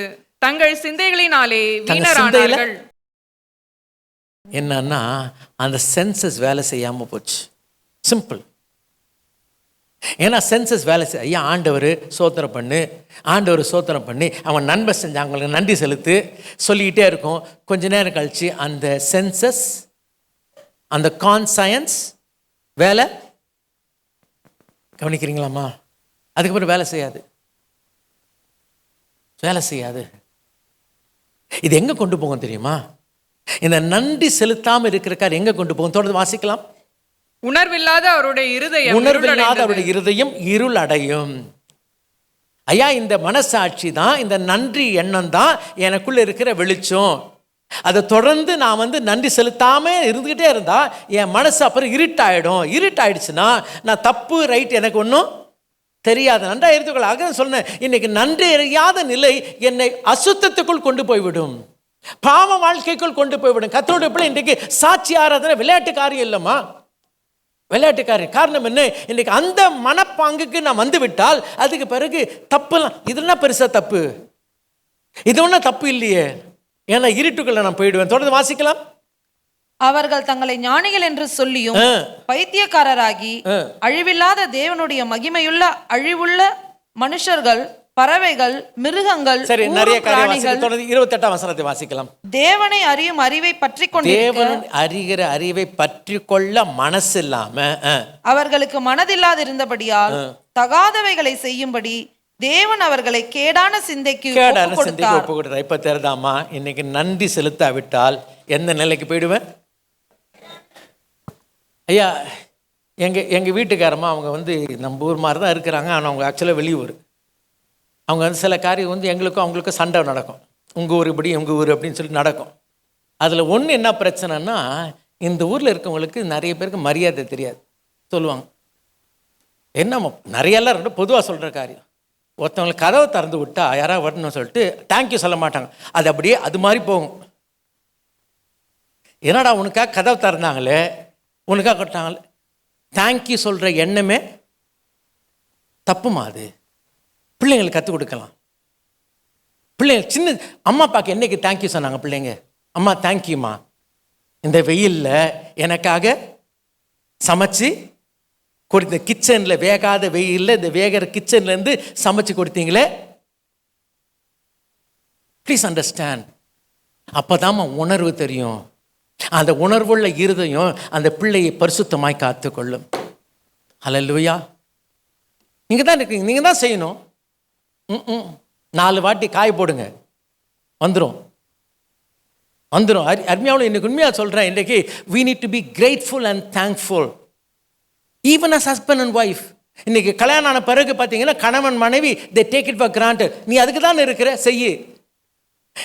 தங்கள் சிந்தைகளினாலே வீணரானார்கள். என்னன்னா அந்த சென்சஸ் வேலை செய்யாமல் போச்சு. சிம்பிள். ஏன்னா சென்சஸ் வேலை ஐயா ஆண்டவர் சோத்திரம் பண்ணு, ஆண்டவர் சோத்திரம் பண்ணி அவன் நண்பர் செஞ்சாங்களுக்கு நன்றி செலுத்து சொல்லிக்கிட்டே இருக்கும். கொஞ்ச நேரம் கழிச்சு அந்த சென்சஸ், அந்த கான்சயன்ஸ் வேலை கவனிக்கிறீங்களாம்மா? அதுக்கப்புறம் வேலை செய்யாது. இது எங்கே கொண்டு போகும் தெரியுமா? இந்த நன்றி செலுத்தாமல் இருக்கிறக்கார் எங்கே கொண்டு போகும்? தொடர்ந்து வாசிக்கலாம். உணர்வில்லாத அவருடைய இருதயம் இருள் அடையும். ஐயா, இந்த மனசாட்சி தான், இந்த நன்றி எண்ணம் தான் எனக்குள்ள இருக்கிற வெளிச்சம். அதை தொடர்ந்து நான் நன்றி செலுத்தாம இருந்துகிட்டே இருந்தா என் மனசு அப்புறம் இருட்டாயிடுச்சுன்னா நான் தப்பு ரைட் எனக்கு ஒன்றும் தெரியாது. நன்றா எடுத்துக்கொள்ள. ஆக சொன்னேன், இன்னைக்கு நன்றி அறியாத நிலை என்னை அசுத்தத்துக்குள் கொண்டு போய்விடும், பாவ வாழ்க்கைக்குள் கொண்டு போய்விடும். கர்த்தருடைய பிள்ளை இன்றைக்கு சாட்சி ஆராதனை விளையாட்டு காரியம் இல்லைம்மா, விளையாட்டுக்காரர். காரணம் என்ன? இன்றைக்கு அந்த மனப்பாங்குக்கு நான் வந்து விட்டால் அதுக்கு பிறகு தப்புலாம் இதெல்லாம் பெருசா தப்பு, இது ஒன்றும் தப்பு இல்லையே, ஏன்னா இருட்டுக்குள்ள நான் போயிடுவேன். தொடர்ந்து வாசிக்கலாம். அவர்கள் தங்களை ஞானிகள் என்று சொல்லியும் பைத்தியக்காரராகி அழிவில்லாத தேவனுடைய மகிமையுள்ள அழிவுள்ள மனுஷர்கள், பறவைகள், மிருகங்கள், சரி நிறைய காரியங்கள். தொடர்ந்து 28ஆம் வசனத்தை வாசிக்கலாம். தேவனை அறியும் அறிவை பற்றி கொண்டு தேவன் அறிகிற அறிவை பற்றி கொள்ள மனசு இல்லாம அவர்களுக்கு மனதில்லாது இருந்தபடியால் தகாதவைகளை செய்யும்படி தேவன் அவர்களை கேடான சிந்தைக்கு ஒப்பு கொடுத்தார். இப்ப தெரியுதாமா? இன்னைக்கு நன்றி செலுத்தாவிட்டால் எந்த நிலைக்கு போயிடுவேன்? ஐயா, எங்க வீட்டுக்காரமா அவங்க நம்ம ஊர் மாதிரி தான் இருக்கிறாங்க. ஆனால் அவங்க ஆக்சுவலாக வெளியூர். அவங்க சில காரியம் எங்களுக்கும் அவங்களுக்கும் சண்டை நடக்கும். உங்கள் ஊர் இப்படி, உங்கள் ஊர் அப்படின்னு சொல்லி நடக்கும். அதில் ஒன்று என்ன பிரச்சனைன்னா, இந்த ஊரில் இருக்கவங்களுக்கு நிறைய பேருக்கு மரியாதை தெரியாது. சொல்லுவாங்க, என்ன நிறையெல்லாம் ரெண்டு பொதுவாக சொல்கிற காரியம், ஒருத்தவங்களுக்கு கதவை திறந்து விட்டா யாராவது வரணும்னு சொல்லிட்டு தேங்க்யூ சொல்ல மாட்டாங்க. அது அப்படியே அது மாதிரி போகும். என்னடா உனக்காக கதவை திறந்தாங்களே, உனக்காக கட்டாங்களே, தேங்க்யூ சொல்கிற எண்ணமே தப்புமா? அது பிள்ளைங்களுக்கு கற்றுக் கொடுக்கலாம். பிள்ளைங்க சின்ன அம்மா அப்பாவுக்கு என்னைக்கு தேங்க்யூ சொன்னாங்க பிள்ளைங்க? அம்மா தேங்க்யூம்மா, இந்த வெயிலில் எனக்காக சமைச்சு கொடுத்த, கிச்சனில் வேகாத வெயிலில் இந்த வேகிற கிச்சன்லேருந்து சமைச்சு கொடுத்தீங்களே, ப்ளீஸ் அண்டர்ஸ்டாண்ட். அப்போதாம்மா உணர்வு தெரியும். அந்த உணர்வுள்ள இருதயம் அந்த பிள்ளையை பரிசுத்தமாய் காத்துக்கொள்ளும். ஹல்லேலூயா. நீங்கள் தான் இருக்கீங்க, நீங்கள் தான் செய்யணும். 4 வாட்டி காய போடுங்க, வந்துடும். அருமையாவில் இன்னைக்கு உண்மையாக சொல்கிறேன், இன்றைக்கு we need to be grateful and thankful even as husband and wife. இன்னைக்கு கல்யாணம் ஆன பிறகு பார்த்தீங்கன்னா கணவன் மனைவி they take it for granted. நீ அதுக்கு தானே இருக்கிற, செய்யு.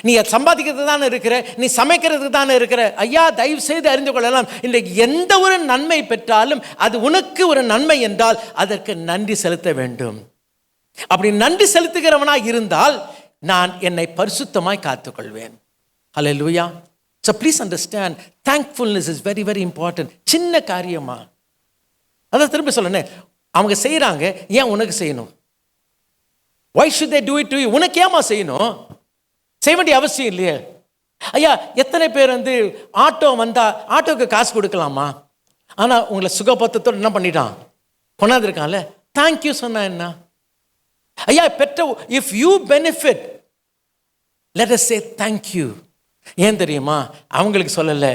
நீ சம்பாதிக்கிறது தானே இருக்கிற, நீ சமைக்கிறதுக்கு தானே இருக்கிற. ஐயா, தயவு செய்து அறிந்து கொள்ளலாம், இன்றைக்கு எந்த ஒரு நன்மை பெற்றாலும் அது உனக்கு ஒரு நன்மை என்றால் அதற்கு நன்றி செலுத்த வேண்டும். அப்படி நன்றி செலுத்துகிறவனாக இருந்தால் நான் என்னை பரிசுத்தமாய் காத்துக்கொள்வேன். ஹல்லேலூயா. So please understand, thankfulness is very very important. சின்ன காரியமா? அதான் திரும்ப சொல்லணும், அவங்க செய்கிறாங்க, ஏன் உனக்கு செய்யணும்? Why should they do it to you? உனக்கு ஏமா செய்யணும்? செய்ய வேண்டிய அவசியம் இல்லையே. ஐயா, எத்தனை பேர் ஆட்டோ வந்தால் ஆட்டோக்கு காசு கொடுக்கலாமா? ஆனால் உங்களை சுகபத்தத்தோடு என்ன பண்ணிட்டான், கொண்டாந்துருக்கான்ல, தேங்க்யூ சொன்னா என்ன? ஐயா, பெற்ற if you benefit let us say thank you. ஏன் தெரியுமா? அவங்களுக்கு சொல்லலை,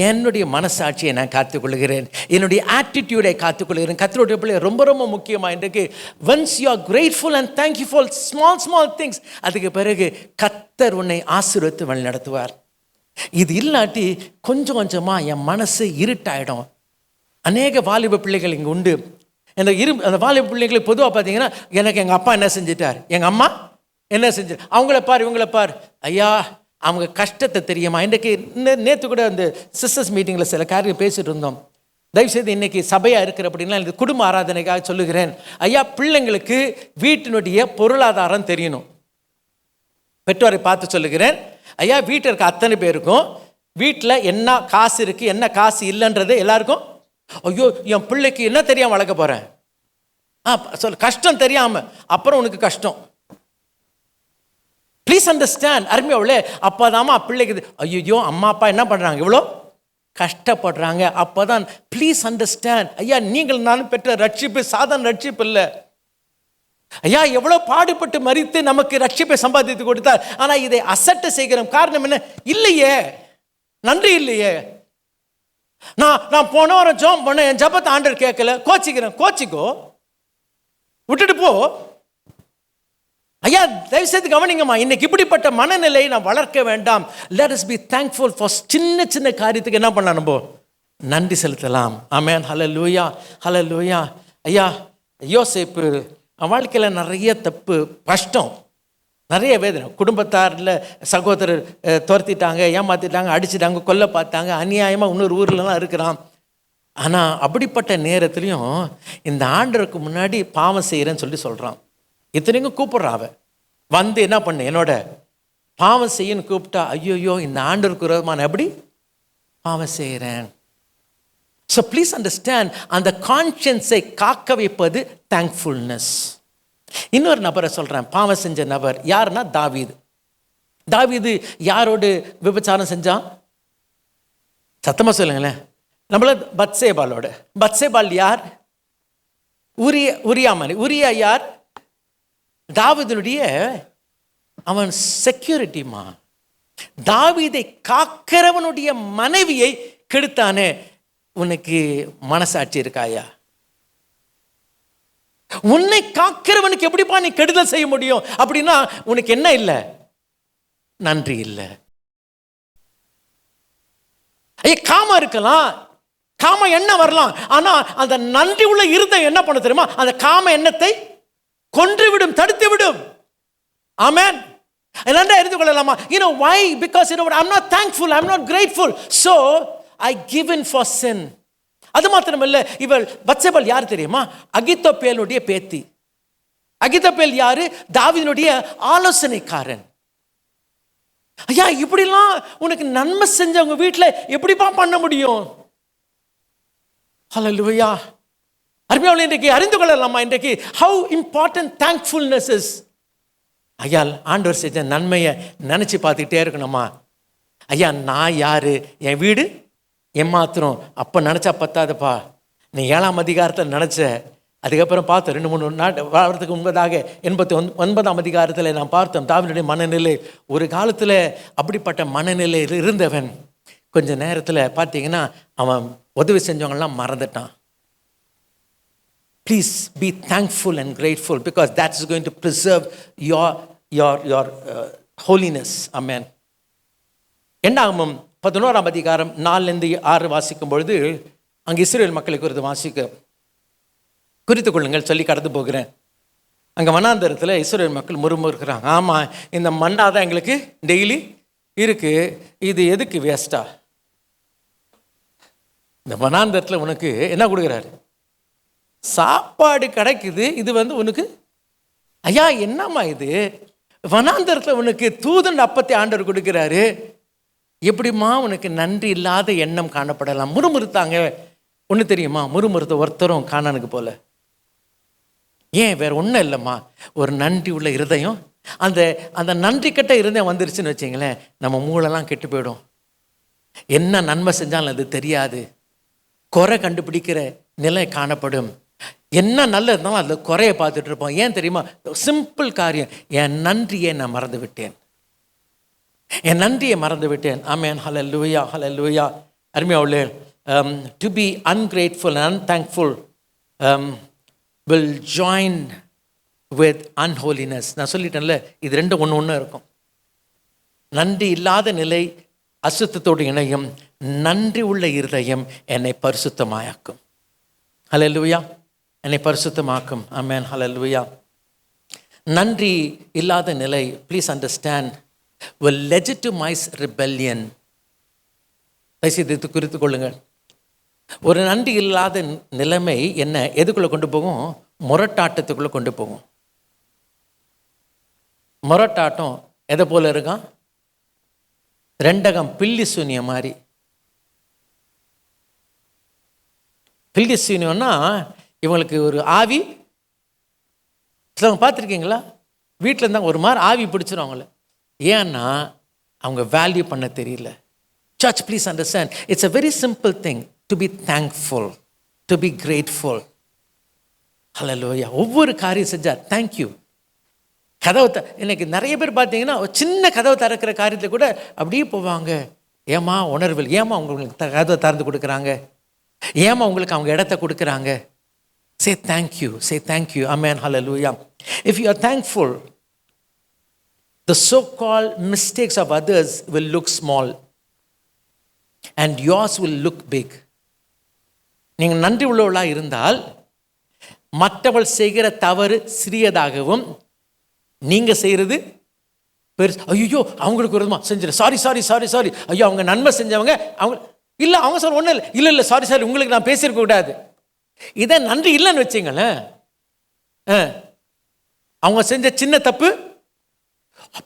என்னுடைய மனசாட்சியை நான் காத்துக்கொள்கிறேன், என்னுடைய ஆட்டிடியூடை காத்துக்கொள்கிறேன். கர்த்தருடைய பிள்ளை ரொம்ப ரொம்ப முக்கியமாக இன்றைக்கு once you are grateful and thank you for small things, அதுக்கு பிறகு கர்த்தர் உன்னை ஆசீர்வதித்து வழி நடத்துவார். இது இல்லாட்டி கொஞ்சம் கொஞ்சமாக என் மனசு இருட்டாயிடும். அநேக வாலிப பிள்ளைகள் இங்கே உண்டு. அந்த வாலிப பிள்ளைகளை பொதுவாக பார்த்தீங்கன்னா, எனக்கு எங்கள் அப்பா என்ன செஞ்சிட்டார், எங்கள் அம்மா என்ன செஞ்சு, அவங்கள பார் இவங்கள பார். ஐயா, அவங்க கஷ்டத்தை தெரியுமா? இன்றைக்கு நேற்று கூட அந்த சிஸ்டர்ஸ் மீட்டிங்கில் சில காரியம் பேசிகிட்டு இருந்தோம். தயவுசெய்து இன்னைக்கு சபையாக இருக்கிற அப்படின்னா இது குடும்ப ஆராதனைக்காக சொல்லுகிறேன். ஐயா, பிள்ளைங்களுக்கு வீட்டினுடைய பொருளாதாரம் தெரியணும். பெற்றோரை பார்த்து சொல்லுகிறேன். ஐயா, வீட்டில் இருக்க அத்தனை பேருக்கும் வீட்டில் என்ன காசு இருக்குது, என்ன காசு இல்லைன்றது எல்லாருக்கும். ஐயோ, என் பிள்ளைக்கு என்ன தெரியாமல் வளர்க்க போகிறேன், கஷ்டம் தெரியாமல், அப்புறம் உனக்கு கஷ்டம். Please understand. அருமையாவுல அப்போதாம்மா பிள்ளைக்கு ஐயோ அம்மா அப்பா என்ன பண்ணுறாங்க, இவ்வளோ கஷ்டப்படுறாங்க. அப்போ தான் ப்ளீஸ் அண்டர்ஸ்டாண்ட். ஐயா, நீங்கள் நானும் பெற்ற ரட்சிப்பு சாதாரண ரட்சிப்பு இல்லை. ஐயா, எவ்வளோ பாடுபட்டு மறித்து நமக்கு ரட்சிப்பை சம்பாதித்து கொடுத்தார். ஆனால் இதை அசட்டை செய்கிறோம். காரணம் என்ன? இல்லையே, நன்றி இல்லையே. நான் போன வாரம் ஜோம் பண்ண, என் ஜபத்தை ஆண்டவர் கேட்கல, கோச்சிக்கிறேன். கோச்சிக்கோ, விட்டுட்டு போ. ஐயா, தயவுசெய்து கவனிங்கம்மா, இன்னைக்கு இப்படிப்பட்ட மனநிலையை நான் வளர்க்க வேண்டாம். Let us be thankful for சின்ன சின்ன காரியத்துக்கு என்ன பண்ணலாம், நம்ம நன்றி செலுத்தலாம். ஆமென். ஹல்லேலூயா, ஹல்லேலூயா. ஐயா, யோசேப்பு வாழ்க்கையில் நிறைய தப்பு, கஷ்டம், நிறைய வேதனை. குடும்பத்தாரில் சகோதரர் துரத்திட்டாங்க, ஏமாற்றிட்டாங்க, அடிச்சிட்டாங்க, கொல்ல பார்த்தாங்க, அநியாயமாக இன்னொரு ஊர்லலாம் இருக்கிறான். ஆனால் அப்படிப்பட்ட நேரத்துலையும் இந்த ஆண்டருக்கு முன்னாடி பாவம் செய்கிறேன்னு சொல்கிறான். இத்தனைக்கும் கூப்பிட்றான். அவன் வந்து என்ன பண்ணு, என்னோட பாவம் செய்யன்னு கூப்பிட்டா, ஐயோயோ இந்த ஆண்டருக்கு விரோதமாக நான் எப்படி பாவம் செய்கிறேன். ஸோ ப்ளீஸ் அண்டர்ஸ்டாண்ட், அந்த கான்ஷியன்ஸை காக்க வைப்பது தேங்க்ஃபுல்னஸ். இன்னொரு நபரை சொல்கிறேன், பாவம் செஞ்ச நபர் யாருன்னா தாவீது. தாவீது யாரோடு விபச்சாரம் செஞ்சான்? சத்தமாக சொல்லுங்களேன். நம்மள பத்சேபாலோட. பத்சேபால் யார்? உரியாமணி. உரியா யார்? தாவீதுனுடைய அவன் செக்யூரிட்டிமா. தாவீதை காக்கிறவனுடைய மனைவியை கெடுத்தானே, உனக்கு மனசாட்சி இருக்காயா? உன்னை காக்கிறவனுக்கு எப்படிப்பா நீ கெடுதல் செய்ய முடியும்? அப்படின்னா உனக்கு என்ன இல்லை? நன்றி இல்லை. காமம் இருக்கலாம், காம எண்ணம் வரலாம், ஆனா அந்த நன்றி உள்ள இருதயம் என்ன பண்ண தெரியுமா? அந்த காம எண்ணத்தை கொன்றுவிடும், தடுத்து விடும். ஆமென். நன்றா இருந்து கொள்ளலாமா? why? Because I'm not thankful, I'm not grateful, so I give in for sin. அது மாத்திரமல்ல, இவள் பத்சேபால் யார் தெரியுமா? அகித்தோப்பேலுடைய பேத்தி. அகித்தோப்பேல் யாரு? தாவீதுனுடைய ஆலோசனைக்காரன். ஐயா, இப்படிலாம் உனக்கு நன்மை செஞ்சவங்க வீட்டில் எப்படிப்பா பண்ண முடியும்? ஹல்லேலூயா. அருமையானவர்களே, இன்றைக்கு அறிந்து கொள்ளலாமா இன்றைக்கு how important thankfulness is. ஐயா, ஆண்டவர் செஞ்ச நன்மையை நினச்சி பார்த்துக்கிட்டே இருக்கணுமா? ஐயா, நான் யாரு, என் வீடு ஏமாத்திரம், அப்போ நினச்சா பத்தாதுப்பா. நீ 7ஆம் அதிகாரத்தில் நினச்ச, அதுக்கப்புறம் பார்த்தோம் 2-3 வாரத்துக்கு முன்பதாக 89ஆம் அதிகாரத்தில் நான் பார்த்தோம் தாவீதுடைய மனநிலை. ஒரு காலத்தில் அப்படிப்பட்ட மனநிலையில் இருந்தவன் கொஞ்ச நேரத்தில் பார்த்தீங்கன்னா அவன் உதவி செஞ்சவங்களாம் மறந்துட்டான். Please be thankful and grateful, because that is going to preserve your holiness. Amen. என்னாகும் 11ஆம் அதிகாரம் 4-6 வாசிக்கும் பொழுது அங்கே இஸ்ரவேல் மக்களை குறித்து குறித்துக் கொள்ளுங்கள் சொல்லி கடந்து போகிறேன். அங்கே வனாந்தரத்தில் இஸ்ரவேல் மக்கள் முறுமுறுக்கிறாங்க. ஆமாம், இந்த மண்ணா தான் எங்களுக்கு டெய்லி இருக்குது, இது எதுக்கு வேஸ்டா? இந்த வனாந்தரத்தில் உனக்கு என்ன கொடுக்குறாரு? சாப்பாடு கிடைக்குது, இது உனக்கு ஐயா என்னம்மா இது? வனாந்தரத்தில் உனக்கு தூதன் அப்பத்தை ஆண்டவர் கொடுக்குறாரு, எப்படிம்மா உனக்கு நன்றி இல்லாத எண்ணம் காணப்படலாம்? முறுமுறுத்தாங்க. ஒன்று தெரியுமா, முறுமுறுத்த ஒருத்தரும் காணானுக்கு போல. ஏன்? வேற ஒன்றும் இல்லைம்மா, ஒரு நன்றி உள்ள இருதயம். அந்த அந்த நன்றி கட்ட இருதயம் வந்துருச்சுன்னு வச்சிங்களேன், நம்ம மூளைலாம் கெட்டு போயிடும். என்ன நன்மை செஞ்சாலும் அது தெரியாது, குறை கண்டுபிடிக்கிற நிலை காணப்படும். என்ன நல்ல இருந்தாலும் அதில் குறைய பார்த்துட்டு இருப்போம். ஏன் தெரியுமா? சிம்பிள் காரியம், என் நன்றியை நான் மறந்து விட்டேன், என் நன்றியை மறந்து விட்டேன். ஆமென். ஹல்லேலூயா, ஹல்லேலூயா. அருமையானவர்களே, to be ungrateful and unthankful will join with unholiness. நான் சொல்லிட்டேன்ல, இது ரெண்டும் ஒன்று இருக்கும். நன்றி இல்லாத நிலை அசுத்தத்தோடு இணையும், நன்றி உள்ள இருதயம் என்னை பரிசுத்தமாக்கும். ஹல்லேலூயா, என்னை பரிசுத்தமாக்கும். ஆமென். ஹல்லேலூயா. நன்றி இல்லாத நிலை, please understand, will legitimize rebellion. இது குறித்து கொள்ளுங்கள். ஒரு நன்றி இல்லாத நிலைமை என்ன எதுக்குள்ளே கொண்டு போகும்? முரட்டாட்டத்துக்குள்ளே கொண்டு போகும். முரட்டாட்டம் எதை போல இருக்கான்? ரெண்டகம் பில்லி சூனிய மாதிரி. பில்லி சூனியம்னா இவங்களுக்கு ஒரு ஆவி, பார்த்துருக்கீங்களா? வீட்டில் இருந்தால் ஒரு மாதிரி ஆவி பிடிச்சிடும் அவங்கள. ஏன்னா அவங்க வேல்யூ பண்ண தெரியல. Church, please understand, it's a very simple thing to be thankful, to be grateful. Hallelujah. ஒவ்வொரு காரியம் செஞ்சா தேங்க்யூ. கதவை இன்னைக்கு நிறைய பேர் பார்த்தீங்கன்னா சின்ன கதவை திறக்கிற காரியத்தை கூட அப்படியே போவாங்க. ஏமா உணர்வில், ஏமா உங்களுக்கு கதவை திறந்து கொடுக்குறாங்க, ஏமா உங்களுக்கு அவங்க இடத்த கொடுக்குறாங்க. Say thank you, say thank you. Amen. Hallelujah. If you are thankful, the so-called mistakes of others will look small and yours will look big. நீங்கள் நன்றி உள்ளவர்களாக இருந்தால் மற்றவள் செய்கிற தவறு சிறியதாகவும் நீங்கள் செய்கிறது பெருசு. ஐயோ அவங்களுக்கு ஒரு செஞ்சிரு, சாரி சாரி சாரி சாரி, ஐயோ அவங்க நன்மை செஞ்சவங்க, அவங்க இல்லை அவங்க சொல்ல ஒன்றும் இல்லை, இல்லை இல்லை சாரி சாரி உங்களுக்கு நான் பேசியிருக்க கூடாது. இதை நன்றி இல்லைன்னு வச்சிங்களேன், அவங்க செஞ்ச சின்ன தப்பு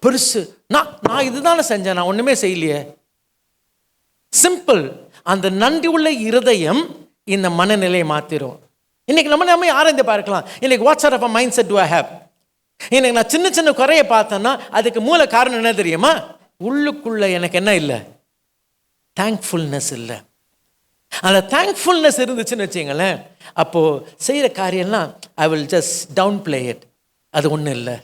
பெருசு. நான் இதுதானே செஞ்சேன், நான் ஒன்றுமே செய்யலையே. சிம்பிள். அந்த நன்றி உள்ள இருதயம் இந்த மனநிலையை மாற்றிடும். இன்னைக்கு நம்ம ஆராய்ந்து பார்க்கலாம். இன்னைக்கு what sort of mindset do I have? இன்னைக்கு நான் சின்ன சின்ன குறையை பார்த்தேன்னா அதுக்கு மூல காரணம் என்ன தெரியுமா? உள்ளுக்குள்ள எனக்கு என்ன இல்லை? தேங்க்ஃபுல்னஸ் இல்லை. அந்த தேங்க்ஃபுல்னஸ் இருந்துச்சுன்னு வச்சிங்களேன், அப்போது செய்கிற காரியம்லாம் I will just downplay it. அது ஒன்றும் இல்லை,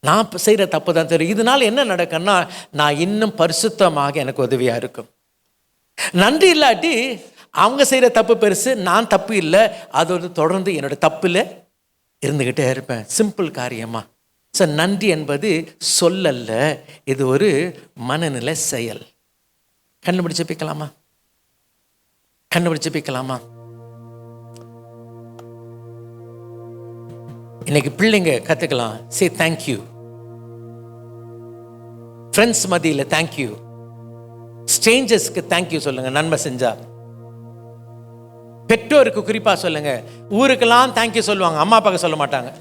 நான் செய்கிற தப்பு தான் தெரியும். இதனால் என்ன நடக்குன்னா நான் இன்னும் பரிசுத்தமாக எனக்கு உதவியாக இருக்கும். நன்றி இல்லாட்டி அவங்க செய்கிற தப்பு பெருசு, நான் தப்பு இல்லை, அதோடு தொடர்ந்து என்னோட தப்பில் இருந்துக்கிட்டே இருப்பேன். சிம்பிள் காரியமா. ஸோ நன்றி என்பது சொல்லல்ல, இது ஒரு மனநிலை செயல். கண்டுபிடிச்சு பிக்கலாமா? கண்டுபிடிச்சு பிக்கலாமா? இன்னைக்கு பிள்ளைங்க கற்றுக்கலாம். Say thank you. ஃப்ரெண்ட்ஸ் மத்தியில் தேங்க்யூ, ஸ்ட்ரேஞ்சர்ஸ்க்கு தேங்க்யூ சொல்லுங்க நன்மை செஞ்சா. பெற்றோருக்கு குறிப்பாக சொல்லுங்க. ஊருக்கெல்லாம் தேங்க்யூ சொல்லுவாங்க, அம்மா அப்பாவுக்கு சொல்ல மாட்டாங்க.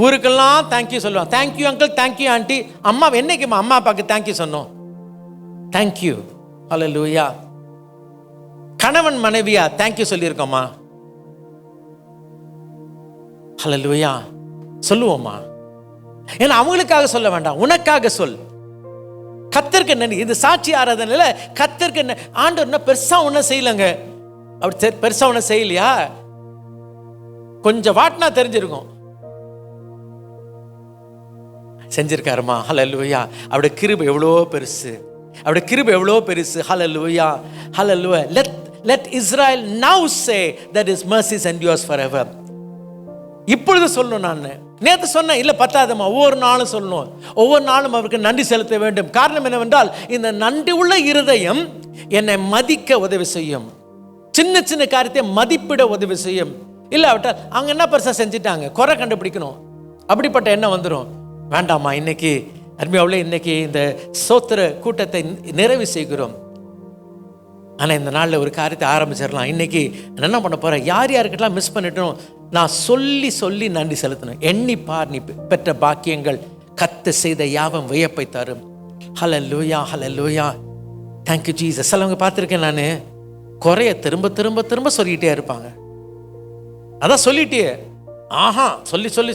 ஊருக்கெல்லாம் தேங்க்யூ சொல்லுவாங்க. Thank you uncle, thank you aunty. அம்மா என்னைக்குமா அம்மா அப்பாவுக்கு தேங்க்யூ சொன்னோம்? தேங்க்யூ. ஹல்லேலூயா. கணவன் மனைவியா தேங்க்யூ சொல்லியிருக்கோமா? ஹல்லேலூயா. சொல்லுவோமா? ஏன்னா அவங்களுக்காக சொல்ல வேண்டாம், உனக்காக சொல். கர்த்தருக்கு நன்றி. இது சாட்சி ஆராதனையில கர்த்தருக்கு ஆண்டவர் பெருசா ஒன்றும் செய்யலங்க. அப்படி பெருசா ஒன்றும் செய்யலையா? கொஞ்சம் வாட்டினா தெரிஞ்சிருக்கும் செஞ்சிருக்காருமா. ஹல்லேலூயா. அவருடைய கிருபை எவ்வளோ பெருசு, அவருடைய கிருபை எவ்வளோ பெருசு. ஹல்லேலூயா, ஹல்லேலூயா. Let Israel now say that his mercies endures forever. இப்பொழுது சொல்லணும். நான் நேற்று சொன்னேன், இல்லை பத்தாதம்மா, ஒவ்வொரு நாளும் சொல்லணும். ஒவ்வொரு நாளும் அவருக்கு நன்றி செலுத்த வேண்டும். காரணம் என்னவென்றால் இந்த நன்றி உள்ள இருதயம் என்னை மதிக்க உதவி செய்யும். சின்ன சின்ன காரியத்தை மதிப்பிட உதவி செய்யும். இல்லாவிட்டால் அவங்க என்ன பெருசாக செஞ்சிட்டாங்க, குறை கண்டுபிடிக்கணும், அப்படிப்பட்ட எண்ணம் வந்துடும். வேண்டாமா. இன்னைக்கு அருமையாவில் இன்னைக்கு இந்த ஸ்தோத்திர கூட்டத்தை நிறைவு செய்கிறோம். ஆனால் இந்த நாளில் ஒரு காரியத்தை ஆரம்பிச்சிடலாம். இன்னைக்கு என்ன பண்ண போகிறேன், யார் யாருக்கிட்டலாம் மிஸ் பண்ணிட்டோம், நான் சொல்லி சொல்லி நன்றி செலுத்தணும். எண்ணிப்பார் நீ பெற்ற பாக்கியங்கள், கத்த செய்த யாவம் வியப்பை தரும். Hallelujah, hallelujah. Thank you Jesus. சிலவங்க பார்த்துருக்கேன் நான், குறைய திரும்ப திரும்ப திரும்ப சொல்லிக்கிட்டே இருப்பாங்க. அதான் சொல்லிட்டே ஆஹா சொல்லி சொல்லி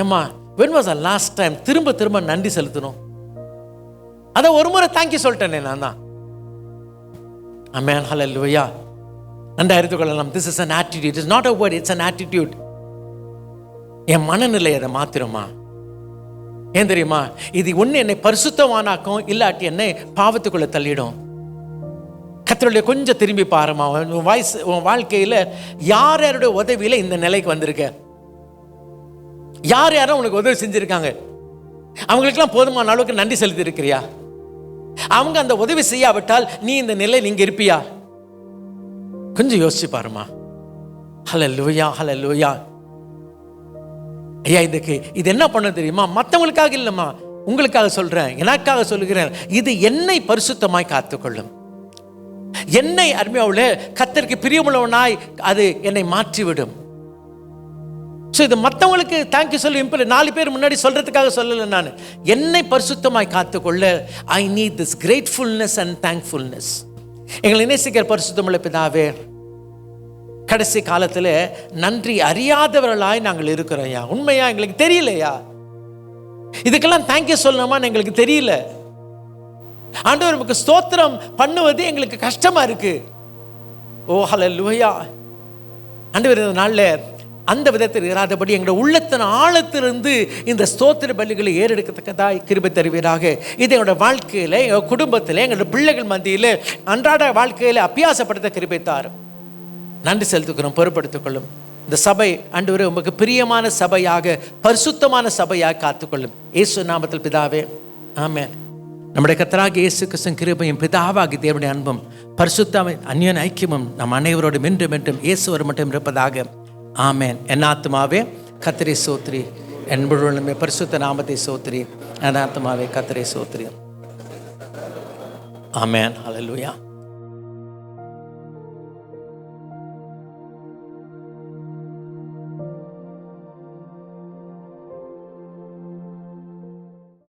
ஏம்மா when was the last time திரும்ப திரும்ப நன்றி செலுத்தணும்? அதான் ஒரு முறை தேங்க்யூ சொல்லிட்டேனே நான் தான். ஆமென். ஹல்லேலூயா. நன்றா எடுத்துக்கொள்ளலாம். This is an attitude. It is not a word, it's an attitude. என் மனநிலை அதை மாத்திரமா. ஏன் தெரியுமா? இது ஒன்று என்னை பரிசுத்தவானாக்கும், இல்லாட்டி என்னை பாவத்துக்குள்ள தள்ளிடும். கர்த்தருடைய கொஞ்சம் திரும்பி பாருமா. உன் வாழ்க்கையில் யார் யாருடைய உதவியில் இந்த நிலைக்கு வந்திருக்க? யார் யாரும் உனக்கு உதவி செஞ்சிருக்காங்க? அவங்களுக்கெல்லாம் போதுமான அளவுக்கு நன்றி செலுத்தி இருக்கிறியா? அவங்க அந்த உதவி செய்யாவிட்டால் நீ இந்த நிலை நீங்க இருப்பியா? கொஞ்சம் யோசிச்சு பாருமா. ஹல்லேலூயா, ஹல்லேலூயா. ஐயா இதுக்கு இது என்ன பண்ண தெரியுமா? மற்றவங்களுக்காக இல்லைம்மா, உங்களுக்காக சொல்றேன், எனக்காக சொல்லுகிறேன். இது என்னை பரிசுத்தமாய் காத்துக்கொள்ளும். என்னை அருமையாவுல கர்த்தருக்கு பிரியமுள்ளவனாய் அது என்னை மாற்றிவிடும். ஸோ இது மற்றவங்களுக்கு தேங்க்யூ சொல்லி 4 பேர் முன்னாடி சொல்றதுக்காக சொல்லலை. நான் என்னை பரிசுத்தமாய் காத்துக்கொள்ள I need this gratefulness and thankfulness. எங்களை நேசிக்கிற பரிசுத்தமுள்ள பிதாவே, கடைசி காலத்தில் நன்றி அறியாதவர்களாய் நாங்கள் இருக்கிறோம் ஐயா. உண்மையா எங்களுக்கு தெரியலையா, இதுக்கெல்லாம் தேங்க்யூ சொல்லணுமான்னு எங்களுக்கு தெரியல. ஆண்டவர் நமக்கு ஸ்தோத்திரம் பண்ணுவது எங்களுக்கு கஷ்டமா இருக்கு. ஓ ஹல்லேலூயா. ஆண்டவர் இந்த நாளில் அந்த விதத்தில் இராதபடி எங்களோட உள்ளத்தின் ஆழத்திலிருந்து இந்த ஸ்தோத்திர பலிகளை ஏறெடுக்கத்தக்கதாய் கிருபை தருவீராக. இது எங்களோட வாழ்க்கையில், எங்கள் குடும்பத்தில், எங்களோட பிள்ளைகள் மத்தியில், அன்றாட வாழ்க்கையில் அபியாசப்படுத்த கிருபை தாரும். நன்றி செலுத்துக்கிறோம். பொறுப்படுத்திக் கொள்ளும் இந்த சபை ஆண்டவரே உமக்கு பிரியமான சபையாக, பரிசுத்தமான சபையாக காத்துக்கொள்ளும். இயேசு நாமத்தில் பிதாவே, ஆமென். நம்முடைய கர்த்தராகிய இயேசு கிறிஸ்துவின் கிருபையும் பிதாவாகிய தேவனுடைய அன்பும் பரிசுத்த அந்நியன் ஐக்கியமும் நம் அனைவரோடும் என்றும் என்றும் இயேசுவர் மட்டும் இருப்பதாக. ஆமென். என் ஆத்துமாவே கர்த்தரை சோத்திரி, என்பவர்களுமே பரிசுத்த நாமத்தை சோத்திரி. என் ஆத்துமாவே கர்த்தரை சோத்திரி. ஆமென். ஹல்லேலூயா.